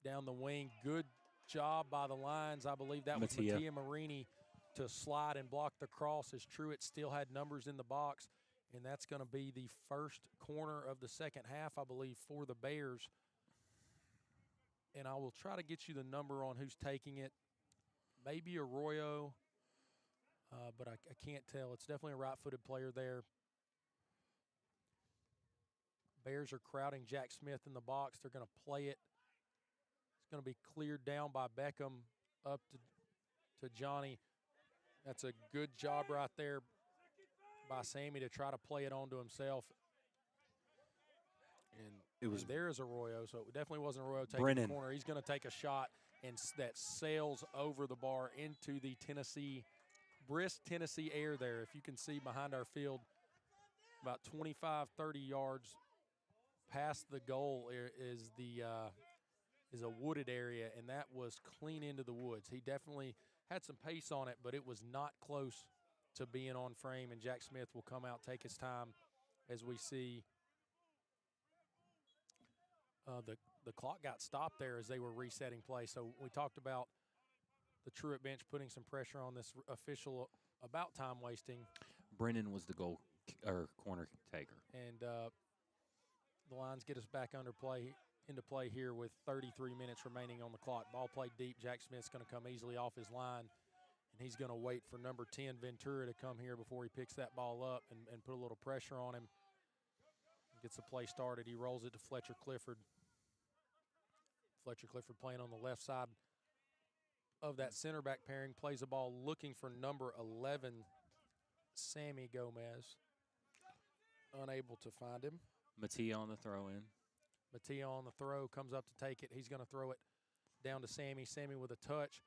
down the wing. Good job by the Lions. I believe that was Mattia Marini to slide and block the cross as Truett still had numbers in the box. And that's going to be the first corner of the second half, I believe, for the Bears. And I will try to get you the number on who's taking it. Maybe Arroyo, but I can't tell. It's definitely a right-footed player there. Bears are crowding Jack Smith in the box. They're going to play it. It's going to be cleared down by Beckham up to Johnny. That's a good job right there by Sammy to try to play it onto himself. And there is Arroyo, so it definitely wasn't Arroyo taking the corner. He's going to take a shot, and that sails over the bar into the brisk Tennessee air there. If you can see behind our field, about 25, 30 yards past the goal is a wooded area, and that was clean into the woods. He definitely had some pace on it, but it was not close to being on frame, and Jack Smith will come out, take his time as we see the clock got stopped there as they were resetting play. So we talked about the Truett bench putting some pressure on this official about time wasting. Brennan was the goal or corner taker. And the Lions get us back into play here with 33 minutes remaining on the clock. Ball played deep. Jack Smith's going to come easily off his line, and he's going to wait for number 10, Ventura, to come here before he picks that ball up and put a little pressure on him. Gets the play started. He rolls it to Fletcher Clifford. Fletcher Clifford playing on the left side of that center back pairing, plays the ball looking for number 11, Sammy Gomez. Unable to find him. Mattia on the throw in. Mattia on the throw, comes up to take it. He's going to throw it down to Sammy. Sammy with a touch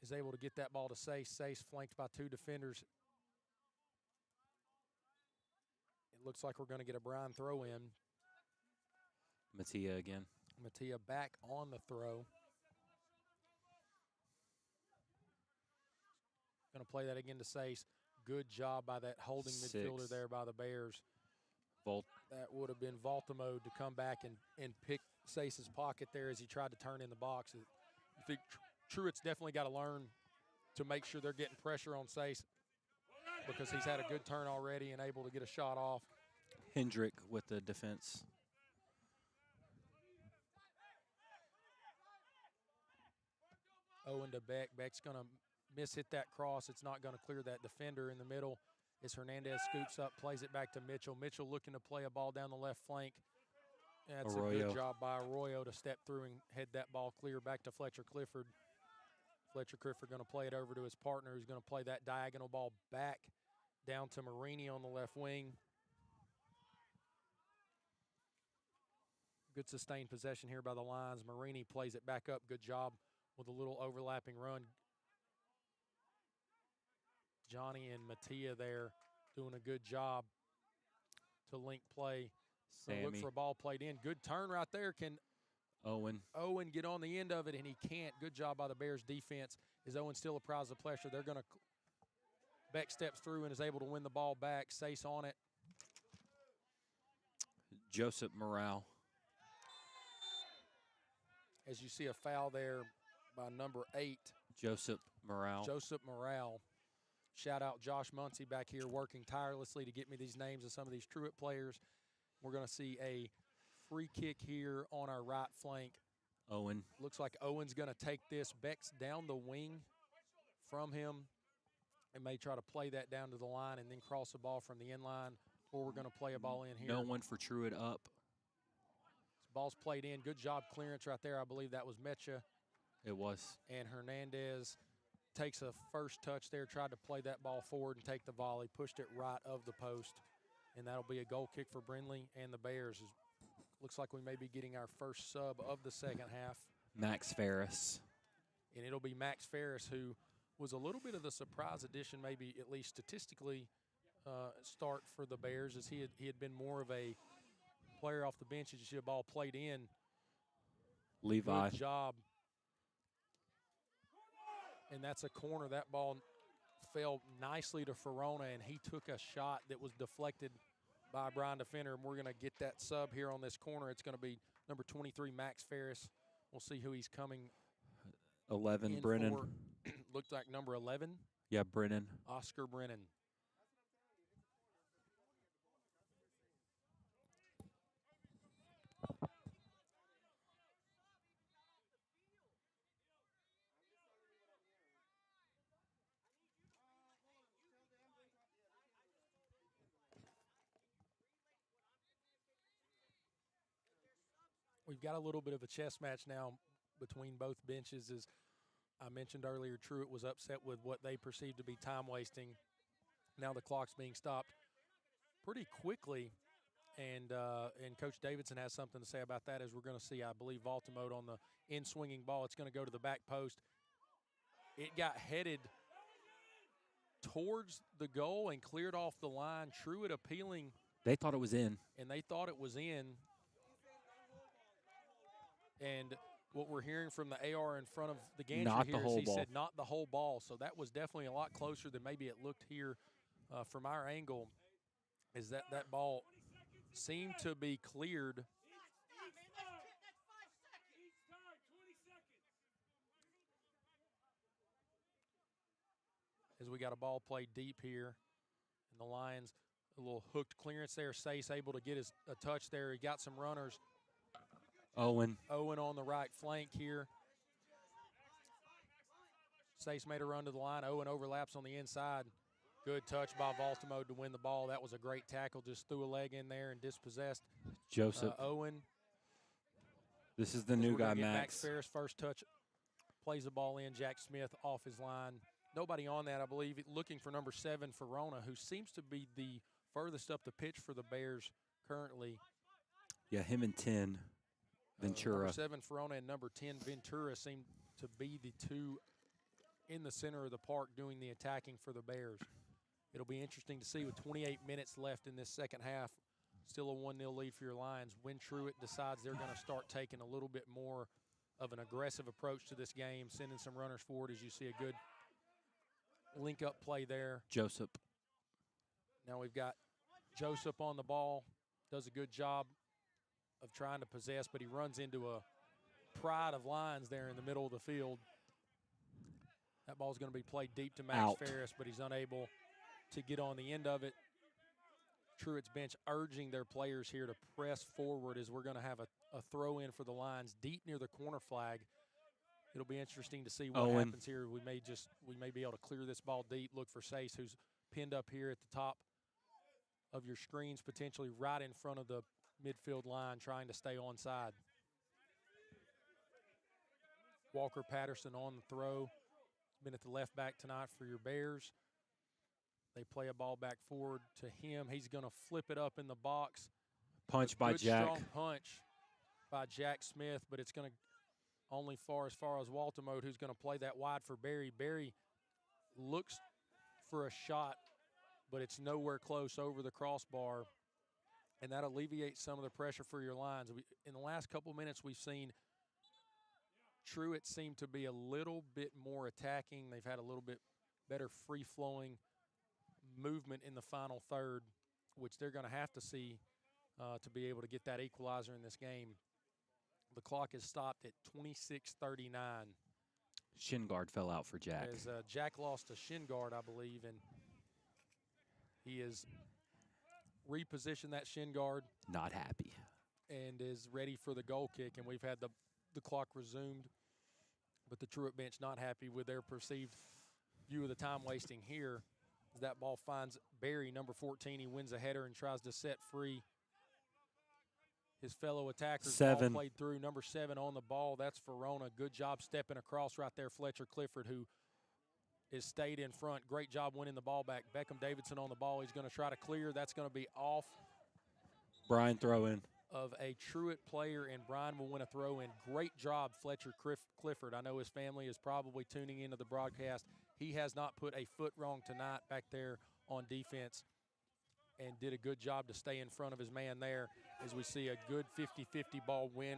is able to get that ball to Sace. Sace flanked by 2 defenders. It looks like we're going to get a Bryan throw in. Mattia again. Mattia back on the throw. Going to play that again to Sace. Good job by that holding midfielder there by the Bears. That would have been Valtimode to come back and pick Sace's pocket there as he tried to turn in the box. I think Truett's definitely got to learn to make sure they're getting pressure on Sace because he's had a good turn already and able to get a shot off. Hendrick with the defense. Owen to Beck. Beck's going to miss-hit that cross. It's not going to clear that defender in the middle. As Hernandez scoops up, plays it back to Mitchell. Mitchell looking to play a ball down the left flank. That's Arroyo. a good job by Arroyo to step through and head that ball clear back to Fletcher Clifford. Fletcher Clifford going to play it over to his partner, who's going to play that diagonal ball back down to Marini on the left wing. Good sustained possession here by the Lions. Marini plays it back up. Good job with a little overlapping run. Johnny and Mattia there doing a good job to link play. Look for a ball played in. Good turn right there. Can Owen get on the end of it, and he can't. Good job by the Bears defense. Is Owen still apprised of pressure? They're going to – Beck steps through and is able to win the ball back. Sace on it. Joseph Morale. As you see a foul there by number 8. Joseph Morale. Joseph Morale. Shout out Josh Muncie back here working tirelessly to get me these names of some of these Truett players. We're going to see a free kick here on our right flank. Owen. Looks like Owen's going to take this. Beck's down the wing from him and may try to play that down to the line and then cross the ball from the end line, or we're going to play a ball in here. No one for Truett up. This ball's played in. Good job clearance right there. I believe that was Metcha. It was. And Hernandez takes a first touch there, tried to play that ball forward and take the volley, pushed it right of the post, and that'll be a goal kick for Brindley and the Bears. Looks like we may be getting our first sub of the second half. Max Ferris. And it'll be Max Ferris, who was a little bit of the surprise addition, maybe at least statistically, start for the Bears, as he had been more of a player off the bench as you see a ball played in. Levi. Good job. And that's a corner. That ball fell nicely to Ferrona, and he took a shot that was deflected by Bryan defender, and we're going to get that sub here on this corner. It's going to be number 23, Max Ferris. We'll see who he's coming 11, Brennan. Looked like number 11. Yeah, Brennan. Oscar Brennan. We've got a little bit of a chess match now between both benches. As I mentioned earlier, Truett was upset with what they perceived to be time wasting. Now the clock's being stopped pretty quickly, and Coach Davidson has something to say about that, as we're going to see, I believe, Valtimode on the in-swinging ball. It's going to go to the back post. It got headed towards the goal and cleared off the line. Truett appealing. They thought it was in. And they thought it was in. And what we're hearing from the AR in front of the gantry here is he said not the whole ball. So that was definitely a lot closer than maybe it looked here from our angle, is that ball seemed to be cleared. As we got a ball played deep here, and the Lions, a little hooked clearance there. Sace able to get a touch there. He got some runners. Owen on the right flank here. Sace made a run to the line. Owen overlaps on the inside. Good touch by Valtimode to win the ball. That was a great tackle. Just threw a leg in there and dispossessed Joseph. Owen. This is the new guy, Max. Max Ferris first touch. Plays the ball in. Jack Smith off his line. Nobody on that, I believe. Looking for number 7, Ferrona, who seems to be the furthest up the pitch for the Bears currently. Yeah, him and 10. Ventura. Number 7, Ferrona, and number 10, Ventura, seem to be the two in the center of the park doing the attacking for the Bears. It'll be interesting to see with 28 minutes left in this second half, still a 1-0 lead for your Lions, when Truett decides they're going to start taking a little bit more of an aggressive approach to this game, sending some runners forward, as you see a good link-up play there. Joseph. Now we've got Joseph on the ball, does a good job of trying to possess, but he runs into a pride of Lions there in the middle of the field. That ball's going to be played deep to Max Ferris, but he's unable to get on the end of it. Truett's bench urging their players here to press forward, as we're going to have a throw in for the Lions deep near the corner flag. It'll be interesting to see what happens here. We may be able to clear this ball deep. Look for Sace, who's pinned up here at the top of your screens, potentially right in front of the midfield line, trying to stay onside. Walker Patterson on the throw. Been at the left back tonight for your Bears. They play a ball back forward to him. He's going to flip it up in the box. Punch by Jack. Strong punch by Jack Smith, but it's going to only as far as Waltimode, who's going to play that wide for Barry. Barry looks for a shot, but it's nowhere close over the crossbar, and that alleviates some of the pressure for your lines. In the last couple minutes, we've seen Truett seem to be a little bit more attacking. They've had a little bit better free-flowing movement in the final third, which they're going to have to see to be able to get that equalizer in this game. The clock is stopped at 26:39. Shin guard fell out for Jack. As Jack lost a shin guard, I believe, and he is repositioned that shin guard. Not happy. And is ready for the goal kick, and we've had the clock resumed. But the Truett bench not happy with their perceived view of the time wasting here. As that ball finds Barry, number 14. He wins a header and tries to set free his fellow attackers. 7. Ball played through. Number 7 on the ball. That's Verona. Good job stepping across right there. Fletcher Clifford, who is stayed in front. Great job winning the ball back. Beckham Davidson on the ball. He's going to try to clear. That's going to be off. Bryan throw in. Of a Truett player, and Bryan will win a throw in. Great job, Fletcher Clifford. I know his family is probably tuning into the broadcast. He has not put a foot wrong tonight back there on defense and did a good job to stay in front of his man there as we see a good 50-50 ball win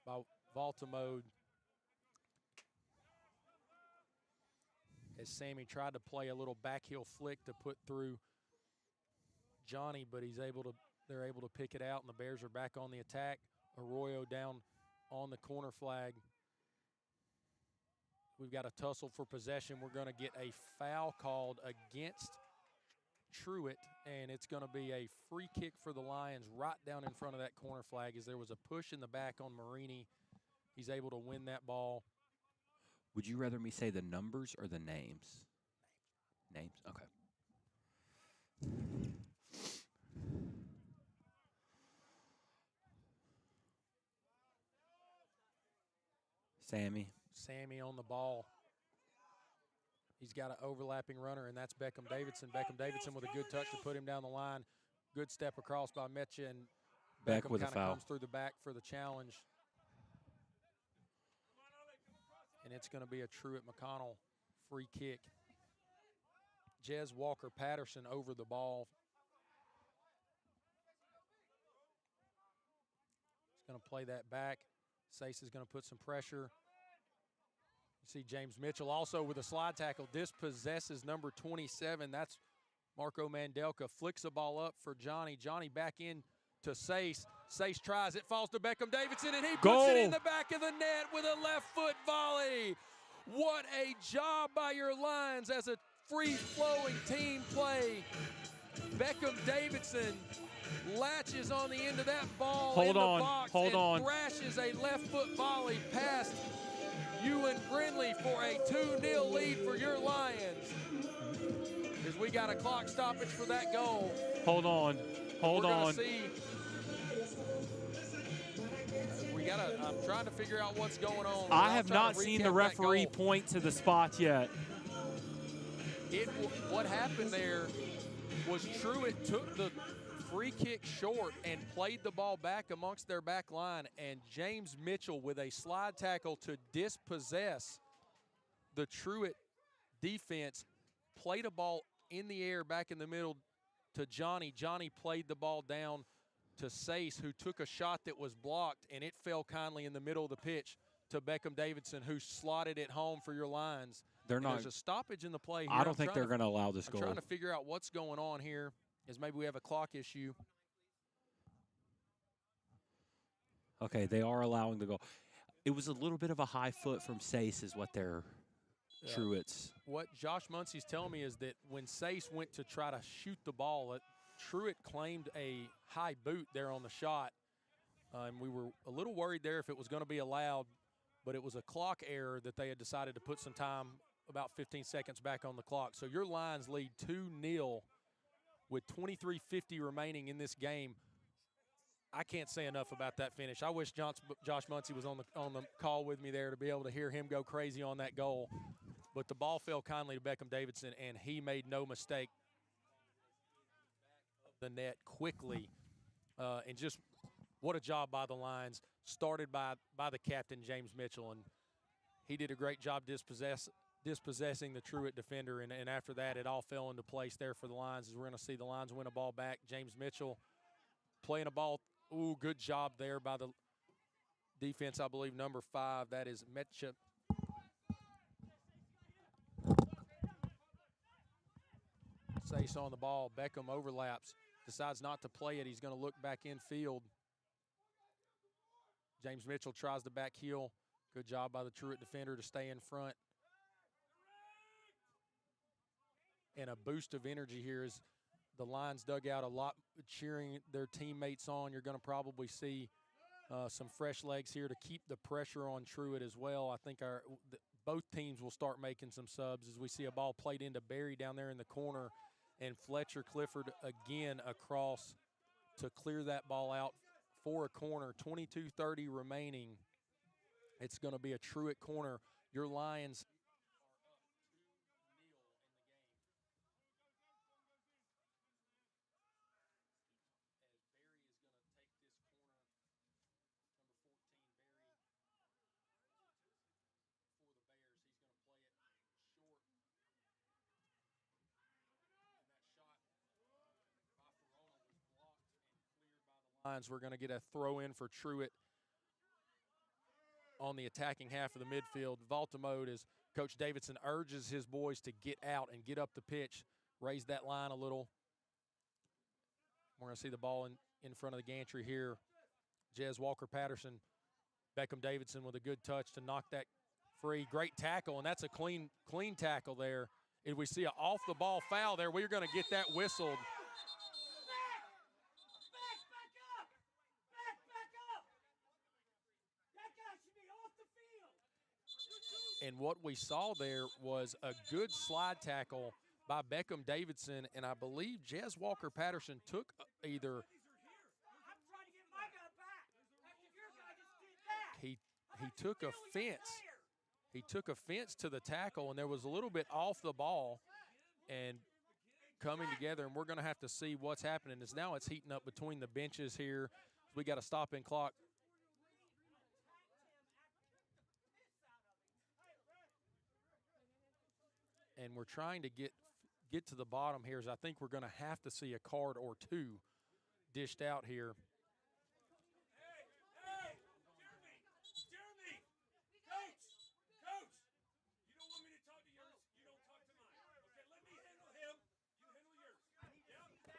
by Waltimode. As Sammy tried to play a little backheel flick to put through Johnny, but they're able to pick it out, and the Bears are back on the attack. Arroyo down on the corner flag. We've got a tussle for possession. We're going to get a foul called against Truett, and it's going to be a free kick for the Lions right down in front of that corner flag as there was a push in the back on Marini. He's able to win that ball. Would you rather me say the numbers or the names? Names, okay. Sammy on the ball. He's got an overlapping runner, and that's Beckham Davidson. Beckham Davidson with a good touch to put him down the line. Good step across by Metcha, and Beck with a Beckham foul. comes through the back for the challenge. And it's going to be a Truett McConnell free kick. Jez Walker Patterson over the ball. He's going to play that back. Sace is going to put some pressure. You see James Mitchell also with a slide tackle. Dispossesses number 27. That's Marco Mandelka. Flicks the ball up for Johnny. Johnny back in to Sace. Sace tries. It falls to Beckham Davidson, and he puts it in the back of the net with a left foot volley. What a job by your Lions as a free-flowing team play. Beckham Davidson latches on the end of that ball in the box and thrashes a left foot volley past Ewan Brindley for a 2-0 lead for your Lions. As we got a clock stoppage for that goal. Hold on. I'm trying to figure out what's going on. I have not seen the referee point to the spot yet. What happened there was Truett took the free kick short and played the ball back amongst their back line, and James Mitchell with a slide tackle to dispossess the Truett defense played a ball in the air back in the middle to Johnny. Johnny played the ball down to Sace, who took a shot that was blocked, and it fell kindly in the middle of the pitch to Beckham Davidson, who slotted it home for your Lions. There's a stoppage in the play here. I don't think they're going to allow this goal. I'm trying to figure out what's going on here, as maybe we have a clock issue. Okay, they are allowing the goal. It was a little bit of a high foot from Sace is what they're Truett's. What Josh Muncie's telling me is that when Sace went to try to shoot the ball, Truett claimed a high boot there on the shot. And we were a little worried there if it was going to be allowed, but it was a clock error that they had decided to put some time, about 15 seconds back on the clock. So your Lions lead 2-0 with 23:50 remaining in this game. I can't say enough about that finish. I wish Josh Muncie was on the call with me there to be able to hear him go crazy on that goal. But the ball fell kindly to Beckham Davidson, and he made no mistake. The net quickly, and just what a job by the Lions, started by the captain, James Mitchell, and he did a great job dispossessing the Truett defender, and after that, it all fell into place there for the Lions, as we're going to see the Lions win a ball back. James Mitchell playing a ball. Ooh, good job there by the defense, I believe, number 5. That is Metcha. Sace on the ball. Beckham overlaps. Decides not to play it. He's going to look back infield. James Mitchell tries to back heel. Good job by the Truett defender to stay in front. And a boost of energy here as the Lions dug out a lot, cheering their teammates on. You're going to probably see some fresh legs here to keep the pressure on Truett as well. I think both teams will start making some subs as we see a ball played into Barry down there in the corner, and Fletcher Clifford again across to clear that ball out for a corner. 22:30 remaining. It's going to be a Truett corner. Your Lions we're going to get a throw in for Truett on the attacking half of the midfield. Volta mode as Coach Davidson urges his boys to get out and get up the pitch, raise that line a little. We're going to see the ball in front of the gantry here. Jez Walker-Patterson, Beckham Davidson with a good touch to knock that free. Great tackle, and that's a clean tackle there. If we see an off-the-ball foul there, we're going to get that whistled. And what we saw there was a good slide tackle by Beckham Davidson, and I believe Jez Walker-Patterson took either he took offense. He took offense to the tackle, and there was a little bit off the ball and coming together, and we're going to have to see what's happening. As now it's heating up between the benches here. We got a stopping clock. And we're trying to get to the bottom here, as I think we're going to have to see a card or two dished out here. Hey, Jeremy, Coach, you don't want me to talk to yours, you don't talk to mine. Okay, let me handle him, you handle yours. No way, bro. No way.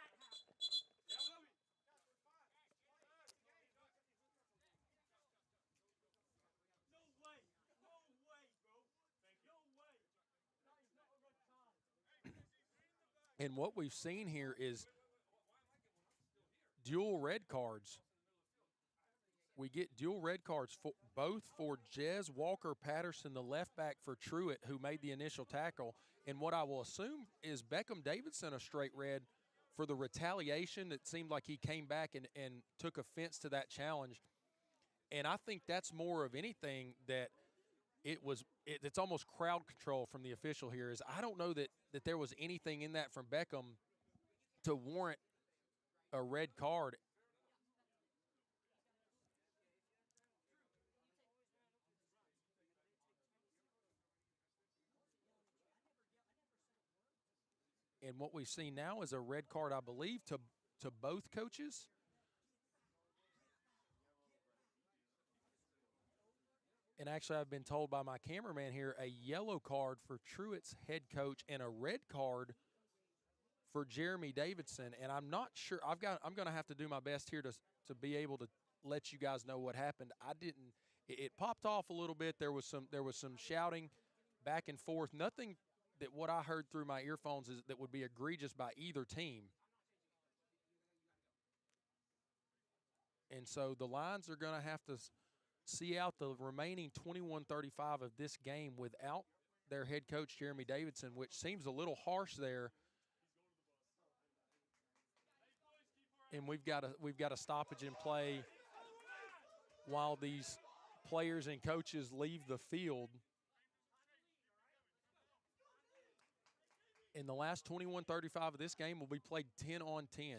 And what we've seen here is dual red cards. We get dual red cards both for Jez Walker-Patterson, the left back for Truett, who made the initial tackle, and what I will assume is Beckham Davidson a straight red for the retaliation. It seemed like he came back and took offense to that challenge. And I think that's more of anything that it's almost crowd control from the official here. Is I don't know that there was anything in that from Beckham to warrant a red card. And what we've seen now is a red card, I believe, to both coaches. And actually, I've been told by my cameraman here, a yellow card for Truett's head coach and a red card for Jeremy Davidson. And I'm not sure. I'm going to have to do my best here to be able to let you guys know what happened. It popped off a little bit. There was some shouting back and forth. Nothing that what I heard through my earphones is that would be egregious by either team. And so the Lions are going to have to see out the remaining 21:35 of this game without their head coach, Jeremy Davidson, which seems a little harsh there. And we've got a stoppage in play while these players and coaches leave the field. In the last 21:35 of this game will be played 10-on-10.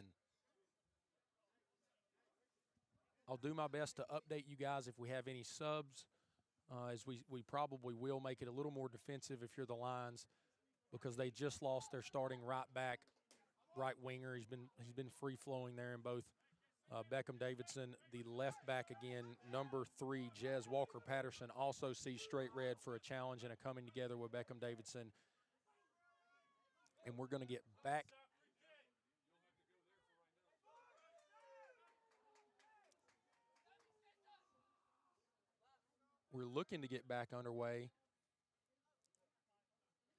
I'll do my best to update you guys if we have any subs, as we probably will make it a little more defensive if you're the Lions, because they just lost their starting right back, right winger. He's been free flowing there in both Beckham Davidson, the left back again, number 3, Jez Walker Patterson, also sees straight red for a challenge and a coming together with Beckham Davidson. And we're going to get back. We're looking to get back underway.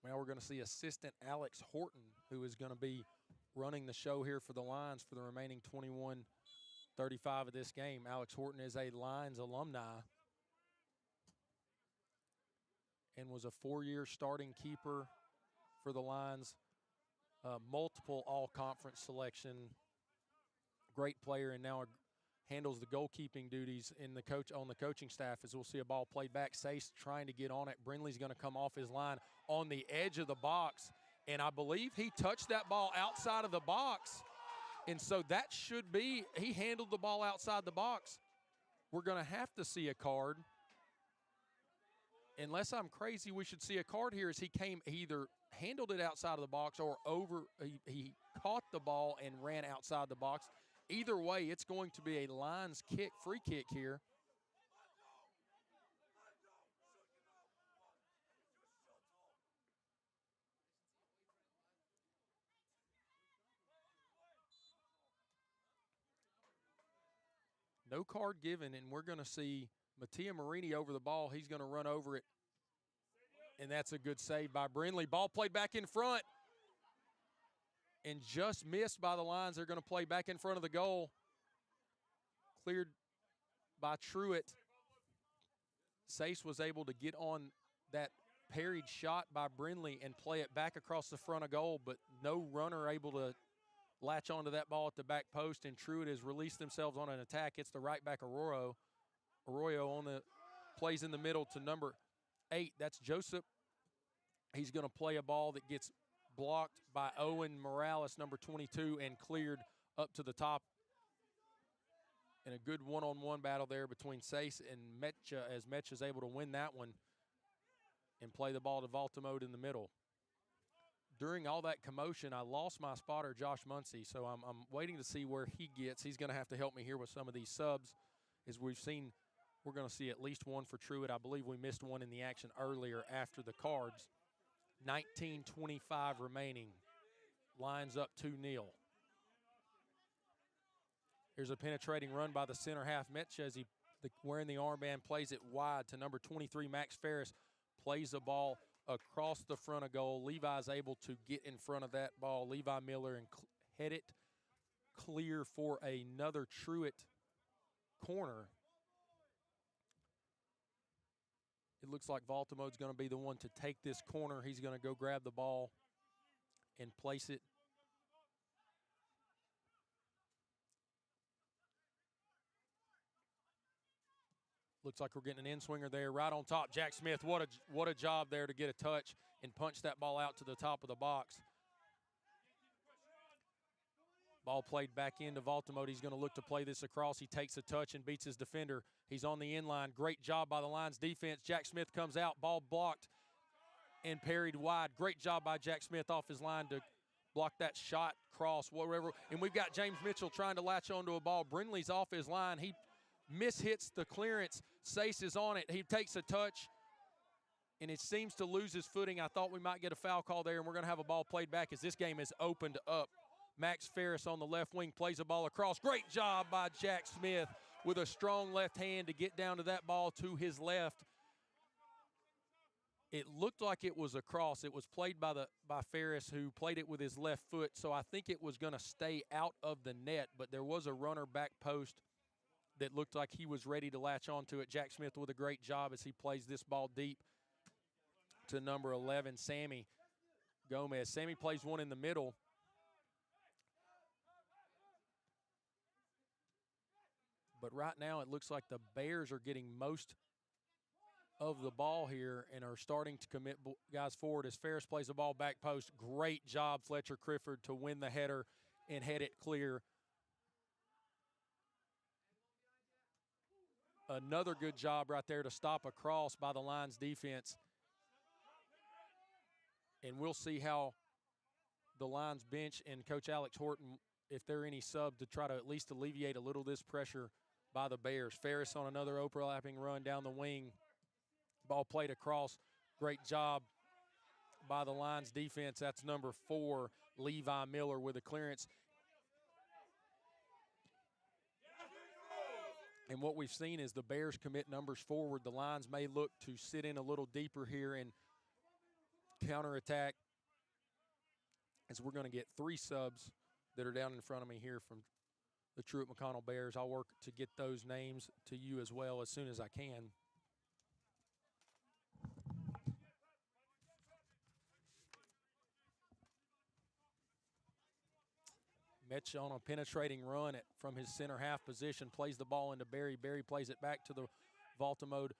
Now we're going to see assistant Alex Horton, who is going to be running the show here for the Lions for the remaining 21:35 of this game. Alex Horton is a Lions alumni and was a 4-year starting keeper for the Lions, multiple all-conference selection, great player, and now handles the goalkeeping duties on the coaching staff. As we'll see a ball played back. Sace trying to get on it. Brindley's going to come off his line on the edge of the box, and I believe he touched that ball outside of the box, and so that should be, he handled the ball outside the box. We're going to have to see a card. Unless I'm crazy, we should see a card here as he either handled it outside of the box or he caught the ball and ran outside the box. Either way, it's going to be a Lions free kick here. No card given, and we're going to see Mattia Marini over the ball. He's going to run over it, and that's a good save by Brindley. Ball played back in front and just missed by the Lions. They're going to play back in front of the goal. Cleared by Truitt. Sace was able to get on that parried shot by Brindley and play it back across the front of goal, but no runner able to latch onto that ball at the back post, and Truitt has released themselves on an attack. It's the right back Arroyo plays in the middle to number 8. That's Joseph. He's going to play a ball that gets blocked by Owen Morales, number 22, and cleared up to the top. And a good one-on-one battle there between Sace and Metcha, as Metcha's able to win that one and play the ball to Valtimode in the middle. During all that commotion, I lost my spotter, Josh Muncy, so I'm waiting to see where he gets. He's going to have to help me here with some of these subs. As we've seen, we're going to see at least one for Truitt. I believe we missed one in the action earlier after the cards. 19:25 remaining. Lions up 2-0. Here's a penetrating run by the center half, Metcha, as wearing the armband, plays it wide to number 23, Max Ferris. Plays the ball across the front of goal. Levi's able to get in front of that ball. Levi Miller and head it clear for another Truitt corner. It looks like Valtimode's going to be the one to take this corner. He's going to go grab the ball and place it. Looks like we're getting an in-swinger there right on top. Jack Smith, what a job there to get a touch and punch that ball out to the top of the box. Ball played back into Valtimode. He's going to look to play this across. He takes a touch and beats his defender. He's on the inline. Great job by the Lions defense. Jack Smith comes out. Ball blocked and parried wide. Great job by Jack Smith off his line to block that shot, cross, whatever. And we've got James Mitchell trying to latch onto a ball. Brindley's off his line. He mishits the clearance. Sace is on it. He takes a touch, and it seems to lose his footing. I thought we might get a foul call there, and we're going to have a ball played back as this game is opened up. Max Ferris on the left wing plays a ball across. Great job by Jack Smith with a strong left hand to get down to that ball to his left. It looked like it was a cross. It was played by Ferris, who played it with his left foot, so I think it was going to stay out of the net, but there was a runner back post that looked like he was ready to latch onto it. Jack Smith with a great job as he plays this ball deep to number 11, Sammy Gomez. Sammy plays one in the middle. But right now it looks like the Bears are getting most of the ball here and are starting to commit guys forward as Ferris plays the ball back post. Great job, Fletcher Crifford, to win the header and head it clear. Another good job right there to stop a cross by the Lions defense. And we'll see how the Lions bench and Coach Alex Horton, if there are any sub to try to at least alleviate a little of this pressure by the Bears. Ferris on another overlapping run down the wing. Ball played across. Great job by the Lions defense. That's number 4, Levi Miller with a clearance. And what we've seen is the Bears commit numbers forward. The Lions may look to sit in a little deeper here and counterattack, as we're going to get 3 subs that are down in front of me here from the Truett McConnell Bears. I'll work to get those names to you as well as soon as I can. Mitch on a penetrating run from his center half position, plays the ball into Barry. Barry plays it back to the Valtimode,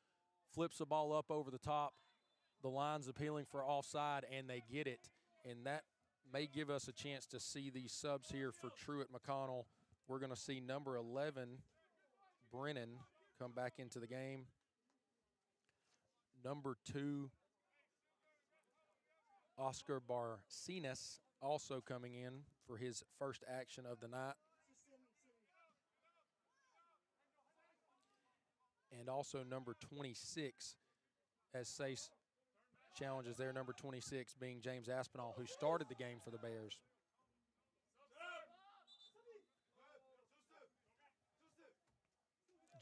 flips the ball up over the top. The Lions appealing for offside, and they get it. And that may give us a chance to see these subs here for Truett McConnell. We're going to see number 11, Brennan, come back into the game. Number 2, Oscar Barcenas, also coming in for his first action of the night. And also number 26, as Sace challenges there, number 26 being James Aspinall, who started the game for the Bears.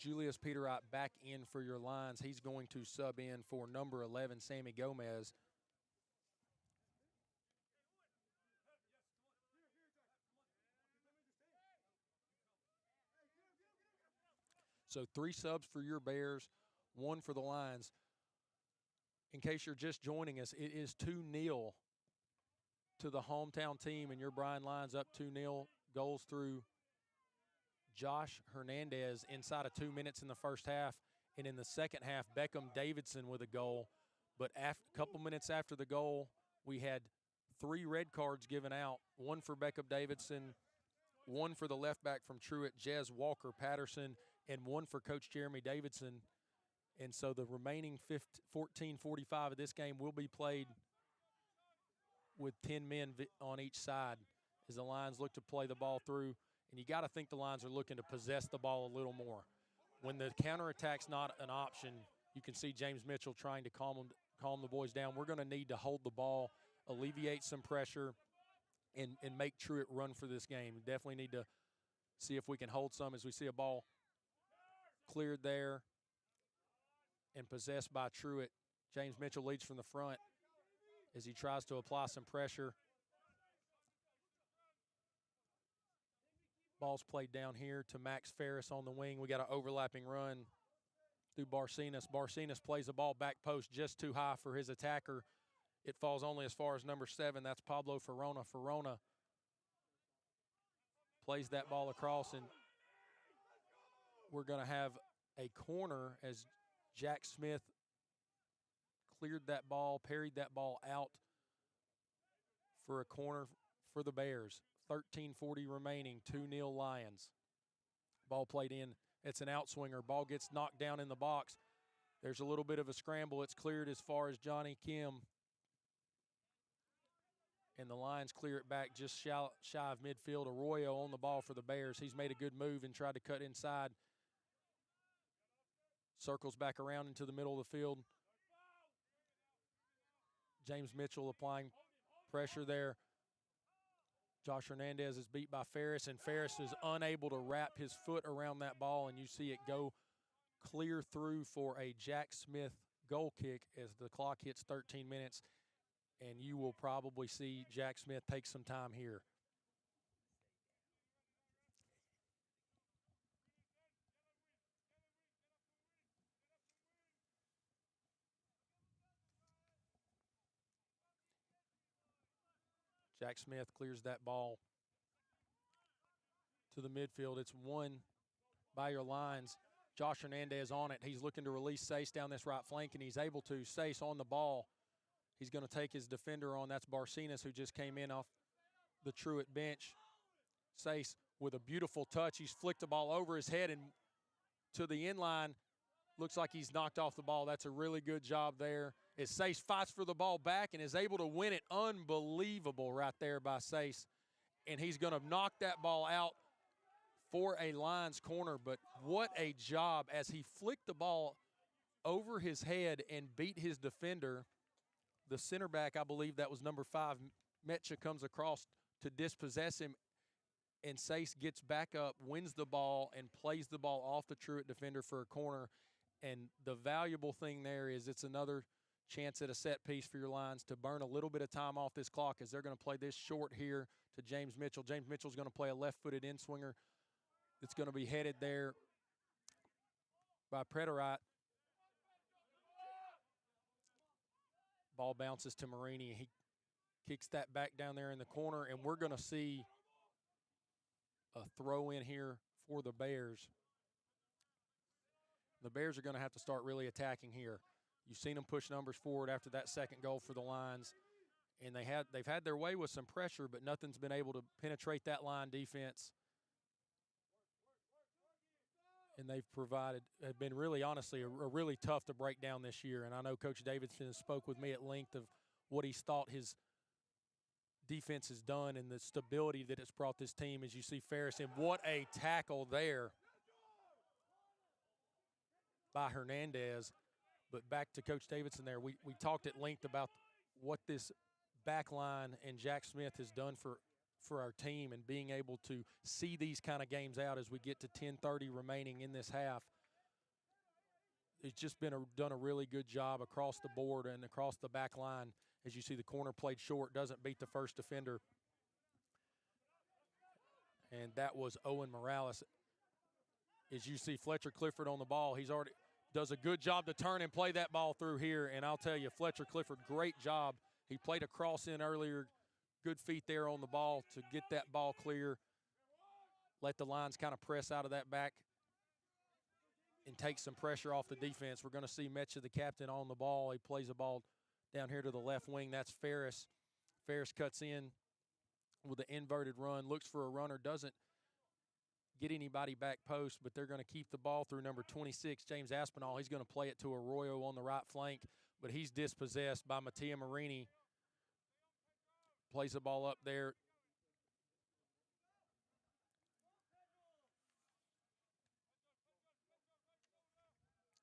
Julius Peterite back in for your Lions. He's going to sub in for number 11, Sammy Gomez. So 3 subs for your Bears, 1 for the Lions. In case you're just joining us, it is 2-0 to the hometown team, and your Bryan Lions up 2-0. Goals through Josh Hernandez inside of 2 minutes in the first half. And in the second half, Beckham Davidson with a goal. But a couple minutes after the goal, we had 3 red cards given out, 1 for Beckham Davidson, 1 for the left back from Truett, Jez Walker Patterson, and 1 for Coach Jeremy Davidson. And so the remaining 14:45 of this game will be played with 10 men on each side as the Lions look to play the ball through. And you got to think the Lions are looking to possess the ball a little more. When the counterattack's not an option, you can see James Mitchell trying to calm the boys down. We're going to need to hold the ball, alleviate some pressure, and make Truett run for this game. We definitely need to see if we can hold some as we see a ball cleared there and possessed by Truett. James Mitchell leads from the front as he tries to apply some pressure. Ball's played down here to Max Ferris on the wing. We got an overlapping run through Barcenas. Barcenas plays the ball back post just too high for his attacker. It falls only as far as number 7. That's Pablo Ferrona. Ferrona plays that ball across, and we're going to have a corner as Jack Smith cleared that ball, parried that ball out for a corner for the Bears. 13:40 remaining, 2-0 Lions. Ball played in. It's an outswinger. Ball gets knocked down in the box. There's a little bit of a scramble. It's cleared as far as Johnny Kim. And the Lions clear it back just shy of midfield. Arroyo on the ball for the Bears. He's made a good move and tried to cut inside. Circles back around into the middle of the field. James Mitchell applying pressure there. Josh Hernandez is beat by Ferris, and Ferris is unable to wrap his foot around that ball, and you see it go clear through for a Jack Smith goal kick as the clock hits 13 minutes, and you will probably see Jack Smith take some time here. Jack Smith clears that ball to the midfield. It's won by your lines. Josh Hernandez on it. He's looking to release Sace down this right flank, and he's able to. Sace on the ball. He's going to take his defender on. That's Barcinas, who just came in off the Truett bench. Sace with a beautiful touch. He's flicked the ball over his head and to the inline. Looks like he's knocked off the ball. That's a really good job there. As Sace fights for the ball back and is able to win it. Unbelievable right there by Sace. And he's going to knock that ball out for a Lions corner. But what a job as he flicked the ball over his head and beat his defender. The center back, I believe that was number 5, Metcha, comes across to dispossess him. And Sace gets back up, wins the ball, and plays the ball off the Truett defender for a corner. And the valuable thing there is it's another chance at a set piece for your Lions to burn a little bit of time off this clock as they're going to play this short here to James Mitchell. James Mitchell's going to play a left-footed in-swinger. It's going to be headed there by Preterite. Ball bounces to Marini. He kicks that back down there in the corner, and we're going to see a throw in here for the Bears. The Bears are going to have to start really attacking here. You've seen them push numbers forward after that second goal for the Lions, and they've had their way with some pressure, but nothing's been able to penetrate that line defense. And they've have been really, honestly, a really tough to break down this year. And I know Coach Davidson spoke with me at length of what he's thought his defense has done and the stability that it's brought this team. As you see Ferris, and what a tackle there by Hernandez. But back to Coach Davidson there, we talked at length about what this back line and Jack Smith has done for our team and being able to see these kind of games out as we get to 10:30 remaining in this half. It's just been done a really good job across the board and across the back line. As you see, the corner played short, doesn't beat the first defender. And that was Owen Morales. As you see Fletcher Clifford on the ball, he's already does a good job to turn and play that ball through here. And I'll tell you, Fletcher Clifford, great job. He played a cross in earlier. Good feet there on the ball to get that ball clear. Let the Lions kind of press out of that back and take some pressure off the defense. We're going to see Metcha, the captain, on the ball. He plays the ball down here to the left wing. That's Ferris. Ferris cuts in with an inverted run, looks for a runner, doesn't get anybody back post, but they're going to keep the ball through number 26, James Aspinall. He's going to play it to Arroyo on the right flank, but he's dispossessed by Mattia Marini. Plays the ball up there.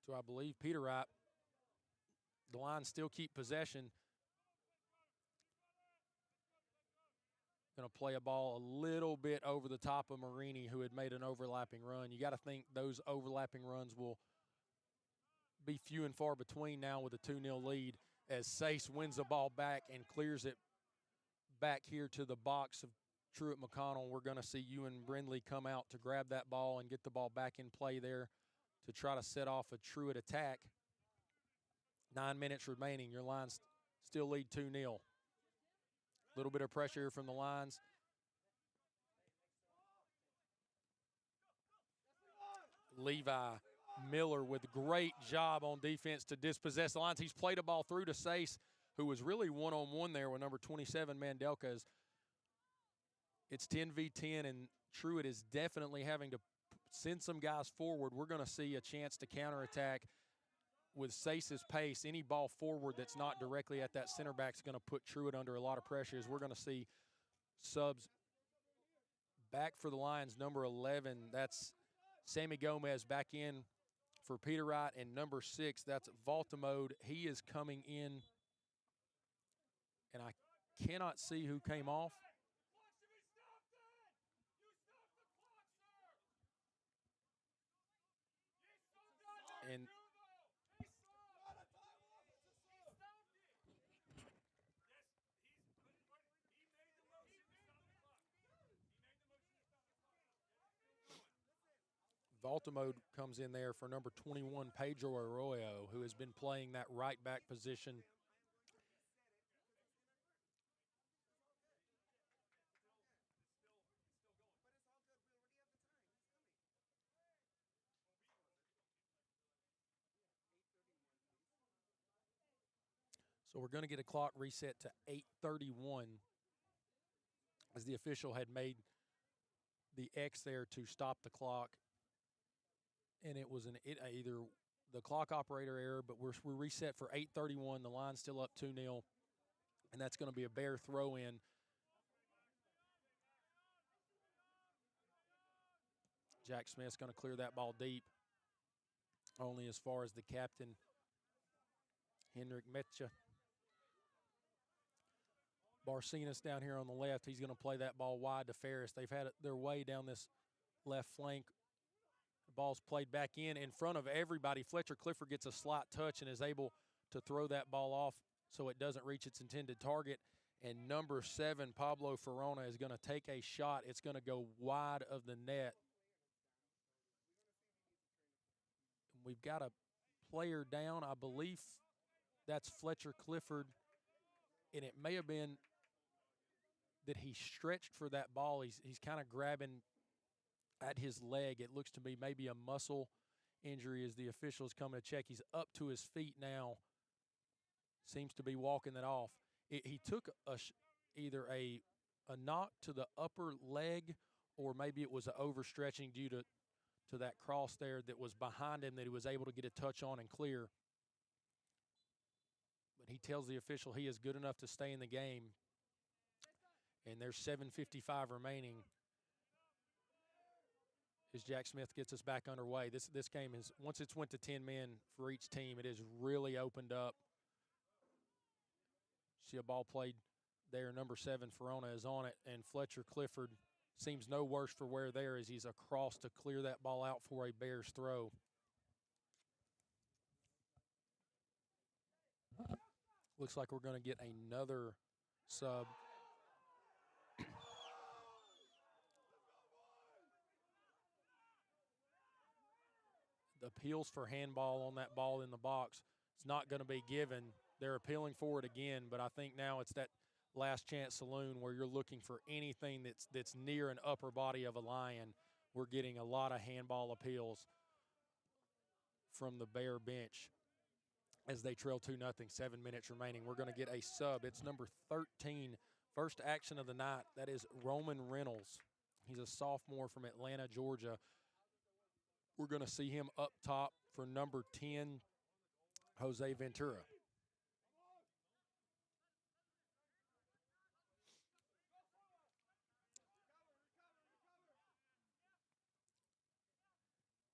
So I believe Peter Wright. The Lions still keep possession. Going to play a ball a little bit over the top of Marini, who had made an overlapping run. You got to think those overlapping runs will be few and far between now with a 2-0 lead as Sace wins the ball back and clears it back here to the box of Truett McConnell. We're going to see Ewan Brindley come out to grab that ball and get the ball back in play there to try to set off a Truett attack. 9 minutes remaining. Your Lions still lead 2-0. A little bit of pressure here from the Lions. Levi Miller with a great job on defense to dispossess the Lions. He's played a ball through to Sace, who was really one-on-one there with number 27, Mandelka. It's 10v10, and Truett is definitely having to send some guys forward. We're going to see a chance to counterattack with Sace's pace. Any ball forward that's not directly at that center back is going to put Truett under a lot of pressure, as we're going to see subs back for the Lions. Number 11, that's Sammy Gomez back in for Peter Wright, and number 6, that's Valtimode. He is coming in, and I cannot see who came off. And Valtimode comes in there for number 21, Pedro Arroyo, who has been playing that right back position So we're going to get a clock reset to 8:31 as the official had made the X there to stop the clock. And it was either the clock operator error, but we're reset for 8:31. The line's still up 2-0, and that's going to be a Bear throw-in. Jack Smith's going to clear that ball deep, only as far as the captain, Henrik Metja. Barcinas down here on the left. He's going to play that ball wide to Ferris. They've had their way down this left flank. The ball's played back in front of everybody. Fletcher Clifford gets a slight touch and is able to throw that ball off so it doesn't reach its intended target. And number 7, Pablo Ferrona, is going to take a shot. It's going to go wide of the net. We've got a player down. I believe that's Fletcher Clifford. And it may have been that he stretched for that ball. He's kind of grabbing at his leg. It looks to me maybe a muscle injury as the officials come to check. He's up to his feet now. Seems to be walking that off. He took either a knock to the upper leg, or maybe it was an overstretching due to that cross there that was behind him that he was able to get a touch on and clear. But he tells the official he is good enough to stay in the game. And there's 7:55 remaining as Jack Smith gets us back underway. This game is, once it's went to 10 men for each team, it has really opened up. See a ball played there. Number 7, Ferrona, is on it, and Fletcher Clifford seems no worse for wear there as he's across to clear that ball out for a Bears throw. Looks like we're going to get another sub. The appeals for handball on that ball in the box, it's not going to be given. They're appealing for it again, but I think now it's that last chance saloon where you're looking for anything that's near an upper body of a lion. We're getting a lot of handball appeals from the Bear bench as they trail 2-0, 7 minutes remaining. We're going to get a sub. It's number 13, first action of the night. That is Roman Reynolds. He's a sophomore from Atlanta, Georgia. We're going to see him up top for number 10, Jose Ventura.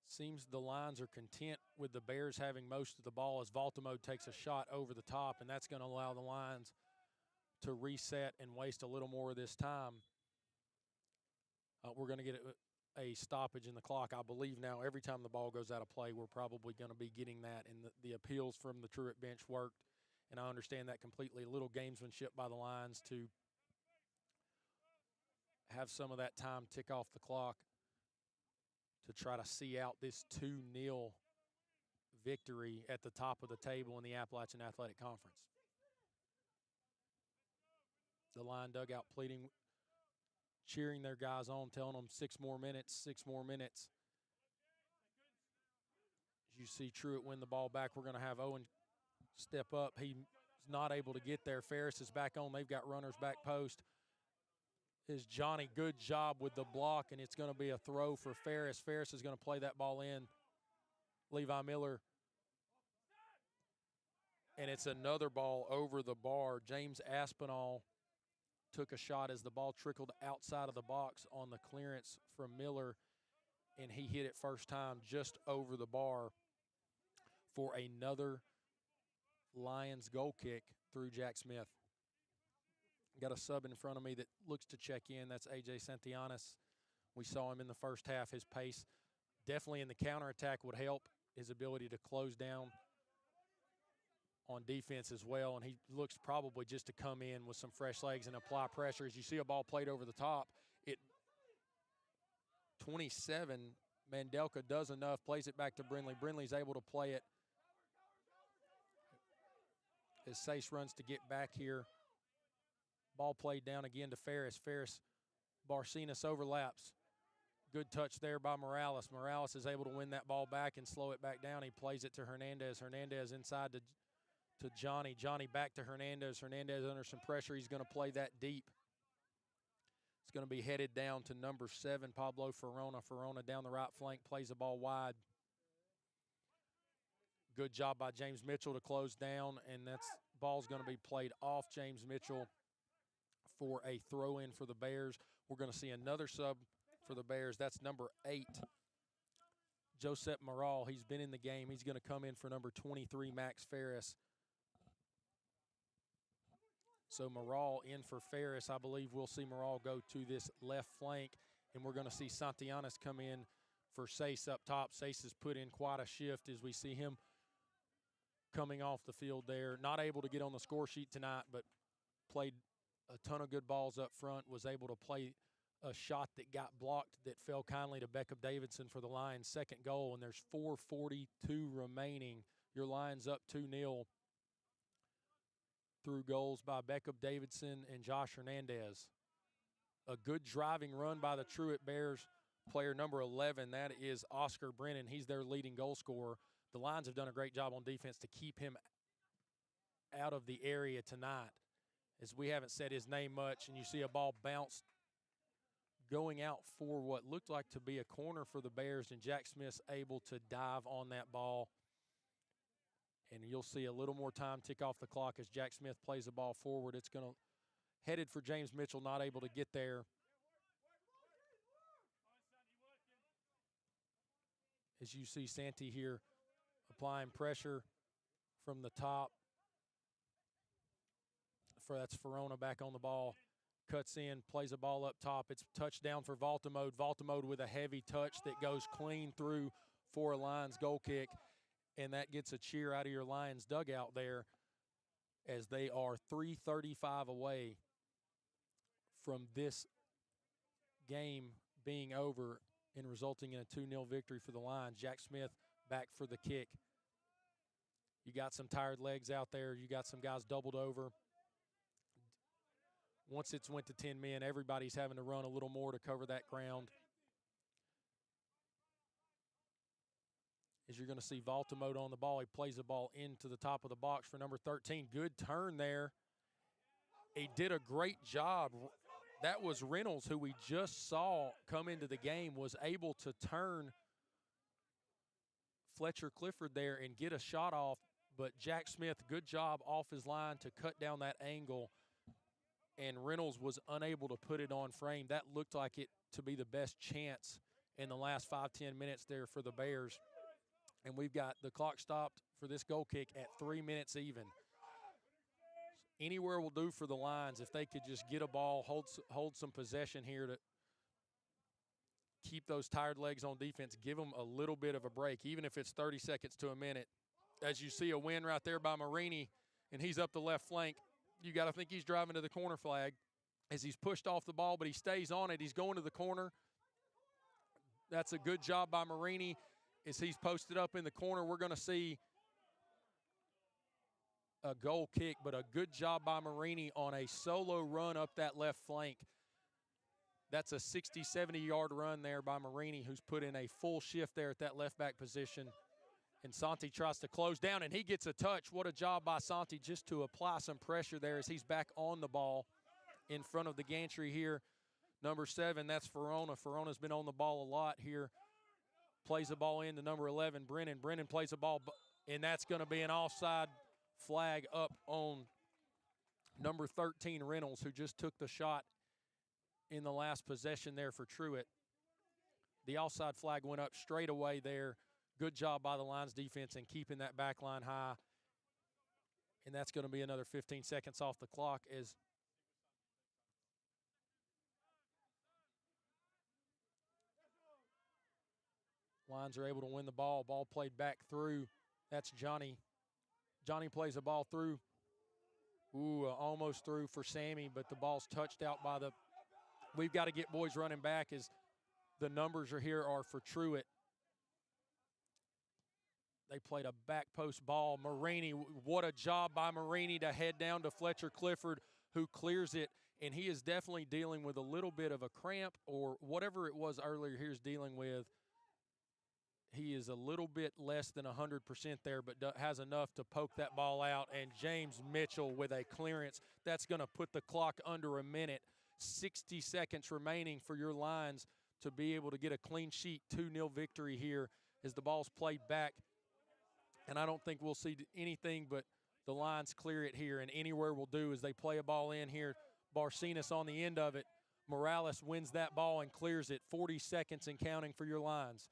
Seems the Lions are content with the Bears having most of the ball as Valtimo takes a shot over the top, and that's going to allow the Lions to reset and waste a little more of this time. We're going to get a stoppage in the clock. I believe now every time the ball goes out of play, we're probably going to be getting that, and the appeals from the Truett bench worked, and I understand that completely. A little gamesmanship by the Lions to have some of that time tick off the clock to try to see out this 2-0 victory at the top of the table in the Appalachian Athletic Conference. The Lion dugout pleading, cheering their guys on, telling them 6 more minutes, 6 more minutes. As you see Truett win the ball back, we're going to have Owen step up. He's not able to get there. Ferris is back on. They've got runners back post. Is Johnny, good job with the block, and it's going to be a throw for Ferris. Ferris is going to play that ball in. Levi Miller. And it's another ball over the bar. James Aspinall took a shot as the ball trickled outside of the box on the clearance from Miller, and he hit it first time just over the bar for another Lions goal kick through Jack Smith. Got a sub in front of me that looks to check in. That's A.J. Santianes. We saw him in the first half. His pace definitely in the counterattack would help. His ability to close down on defense as well. And he looks probably just to come in with some fresh legs and apply pressure. As you see a ball played over the top, 27, Mandelka does enough, plays it back to Brindley. Brindley's able to play it as Sace runs to get back here. Ball played down again to Ferris. Ferris, Barcinas overlaps. Good touch there by Morales. Morales is able to win that ball back and slow it back down. He plays it to Hernandez. Hernandez inside to to Johnny. Johnny back to Hernandez. Hernandez under some pressure. He's going to play that deep. It's going to be headed down to number 7, Pablo Ferrona. Ferrona down the right flank, plays the ball wide. Good job by James Mitchell to close down, and that's ball's going to be played off James Mitchell for a throw-in for the Bears. We're going to see another sub for the Bears. That's number 8, Josep Morral. He's been in the game. He's going to come in for number 23, Max Ferris. So Morral in for Ferris. I believe we'll see Morral go to this left flank, and we're going to see Santillanes come in for Sace up top. Sace has put in quite a shift as we see him coming off the field there. Not able to get on the score sheet tonight, but played a ton of good balls up front, was able to play a shot that got blocked that fell kindly to Beckham Davidson for the Lions' second goal, and there's 4:42 remaining. Your Lions up 2-0 through goals by Beckham Davidson and Josh Hernandez. A good driving run by the Truett Bears player number 11. That is Oscar Brennan. He's their leading goal scorer. The Lions have done a great job on defense to keep him out of the area tonight, as we haven't said his name much, and you see a ball bounce going out for what looked like to be a corner for the Bears, and Jack Smith's able to dive on that ball. And you'll see a little more time tick off the clock as Jack Smith plays the ball forward. It's going to headed for James Mitchell, not able to get there. As you see Santee here applying pressure from the top. That's Ferrona back on the ball. Cuts in, plays a ball up top. It's touchdown for Valtimode. Valtimode with a heavy touch that goes clean through for a Lions goal kick. And that gets a cheer out of your Lions dugout there, as they are 3:35 away from this game being over and resulting in a 2-0 victory for the Lions. Jack Smith back for the kick. You got some tired legs out there. You got some guys doubled over. Once it's went to 10 men, everybody's having to run a little more to cover that ground. As you're going to see Valtimode on the ball. He plays the ball into the top of the box for number 13. Good turn there. He did a great job. That was Reynolds, who we just saw come into the game, was able to turn Fletcher Clifford there and get a shot off. But Jack Smith, good job off his line to cut down that angle. And Reynolds was unable to put it on frame. That looked like it to be the best chance in the last 5-10 minutes there for the Bears. And we've got the clock stopped for this goal kick at 3 minutes even. Anywhere will do for the Lions if they could just get a ball, hold some possession here to keep those tired legs on defense, give them a little bit of a break, even if it's 30 seconds to a minute. As you see a win right there by Marini, and he's up the left flank. You got to think he's driving to the corner flag as he's pushed off the ball, but he stays on it. He's going to the corner. That's a good job by Marini as he's posted up in the corner. We're going to see a goal kick, but a good job by Marini on a solo run up that left flank. That's a 60, 70-yard run there by Marini, who's put in a full shift there at that left back position. And Santi tries to close down, and he gets a touch. What a job by Santi just to apply some pressure there as he's back on the ball in front of the gantry here. Number 7, that's Ferrona. Ferrona's been on the ball a lot here. Plays the ball in to number 11, Brennan. Brennan plays the ball, and that's going to be an offside flag up on number 13, Reynolds, who just took the shot in the last possession there for Truett. The offside flag went up straight away there. Good job by the Lions defense in keeping that back line high. And that's going to be another 15 seconds off the clock as Lions are able to win the ball. Ball played back through. That's Johnny. Johnny plays the ball through. Almost through for Sammy, but the ball's touched out by the – we've got to get boys running back as the numbers are for Truett. They played a back post ball. Marini, what a job by Marini to head down to Fletcher Clifford, who clears it. And he is definitely dealing with a little bit of a cramp or whatever it was earlier he was dealing with. he is a little bit less than 100% there, but has enough to poke that ball out. And James Mitchell with a clearance. That's going to put the clock under a minute. 60 seconds remaining for your Lions to be able to get a clean sheet 2-0 victory here as the ball's played back. And I don't think we'll see anything but the Lions clear it here. And anywhere will do as they play a ball in here. Barcenas on the end of it. Morales wins that ball and clears it. 40 seconds and counting for your Lions.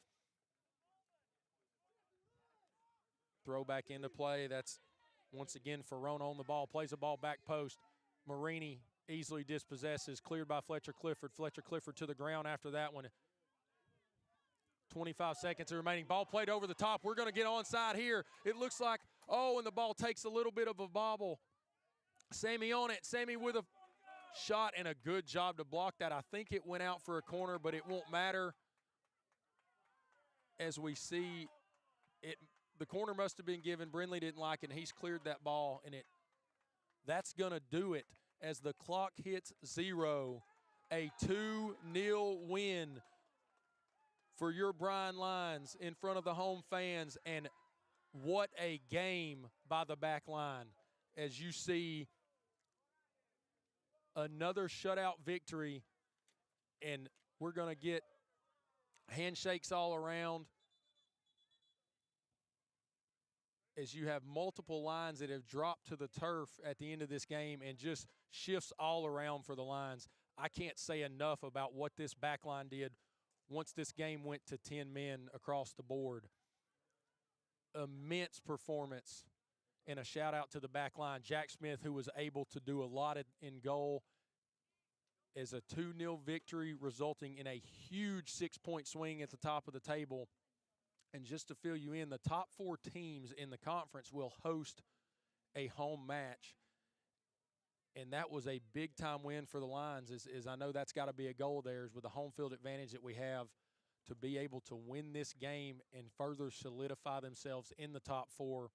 Throw back into play. That's once again Ferrone on the ball. Plays the ball back post. Marini easily dispossesses. Cleared by Fletcher Clifford. Fletcher Clifford to the ground after that one. 25 seconds remaining. Ball played over the top. We're going to get onside here. It looks like, and the ball takes a little bit of a bobble. Sammy on it. Sammy with a shot and a good job to block that. I think it went out for a corner, but it won't matter. As we see it, the corner must have been given. Brindley didn't like it, and he's cleared that ball, and that's going to do it as the clock hits 0. A 2-0 win for your Bryan Lions in front of the home fans, and what a game by the back line. As you see, another shutout victory, and we're going to get handshakes all around as you have multiple lines that have dropped to the turf at the end of this game, and just shifts all around for the Lions. I can't say enough about what this back line did once this game went to 10 men across the board. Immense performance, and a shout out to the back line. Jack Smith, who was able to do a lot in goal, as a 2-0 victory resulting in a huge 6-point swing at the top of the table. And just to fill you in, the top 4 teams in the conference will host a home match. And that was a big-time win for the Lions, as I know that's got to be a goal of theirs with the home field advantage that we have to be able to win this game and further solidify themselves in the top 4.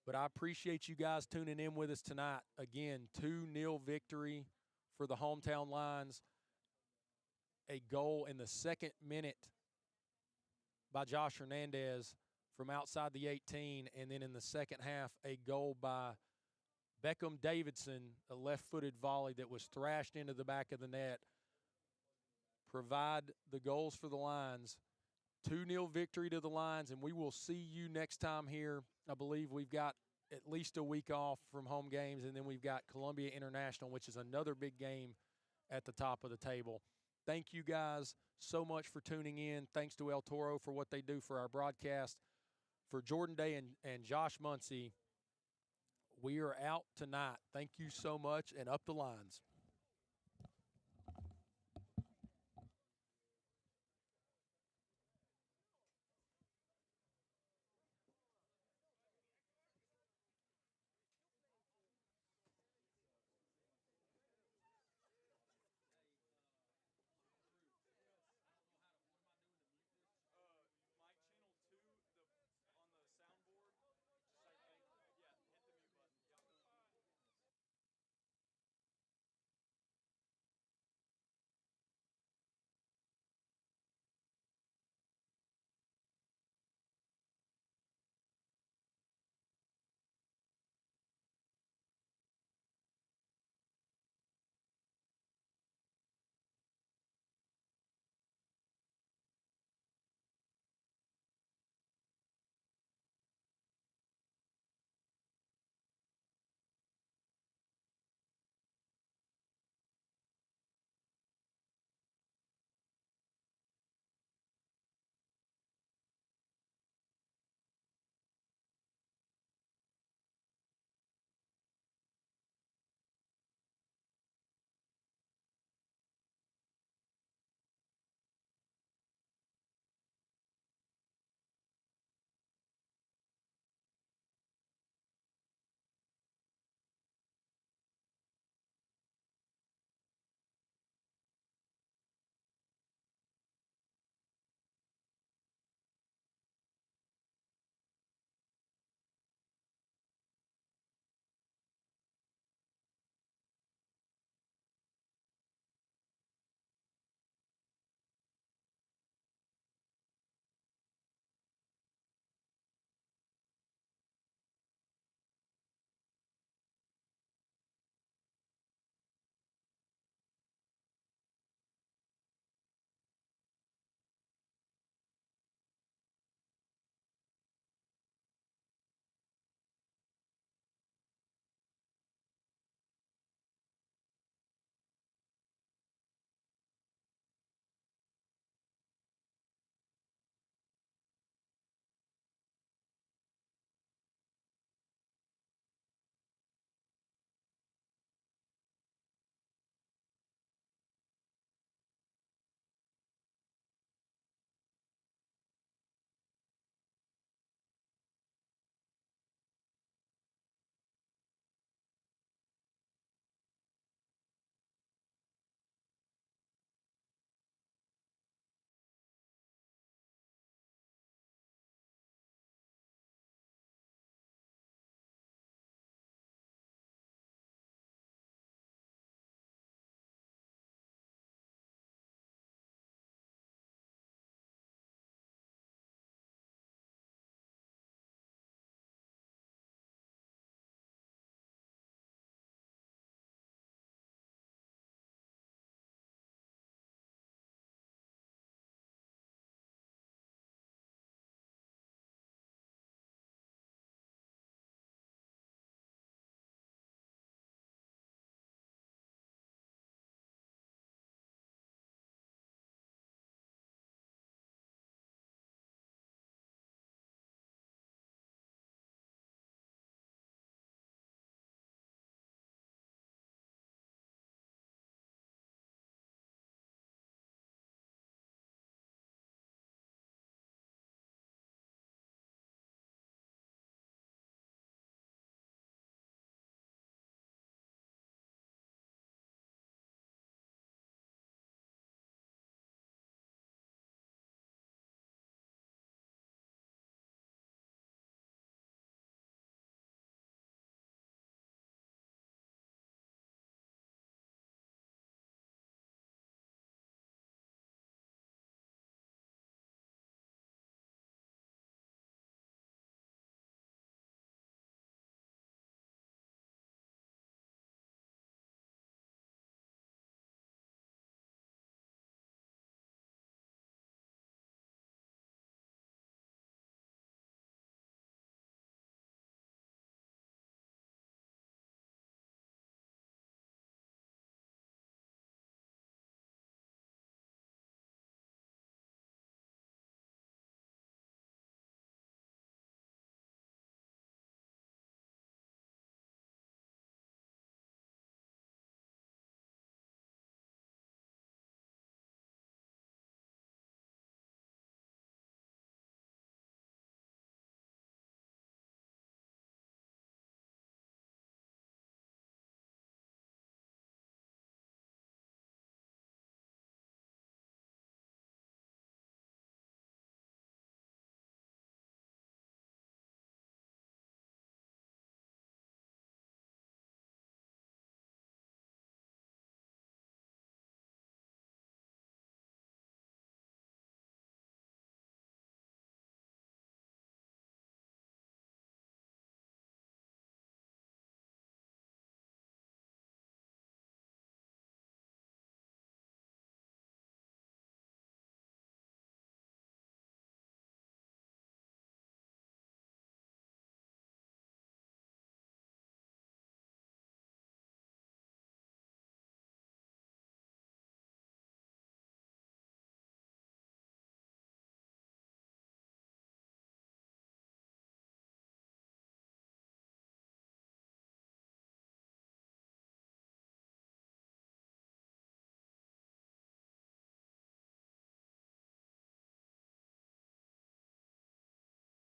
But I appreciate you guys tuning in with us tonight. Again, 2-0 victory for the hometown Lions. A goal in the 2nd minute by Josh Hernandez from outside the 18, and then in the second half, a goal by Beckham Davidson, a left-footed volley that was thrashed into the back of the net. Provide the goals for the Lions. 2-0 victory to the Lions, and we will see you next time here. I believe we've got at least a week off from home games, and then we've got Columbia International, which is another big game at the top of the table. Thank you guys so much for tuning in. Thanks to El Toro for what they do for our broadcast. For Jordan Day and Josh Muncy, we are out tonight. Thank you so much, and up the Lions.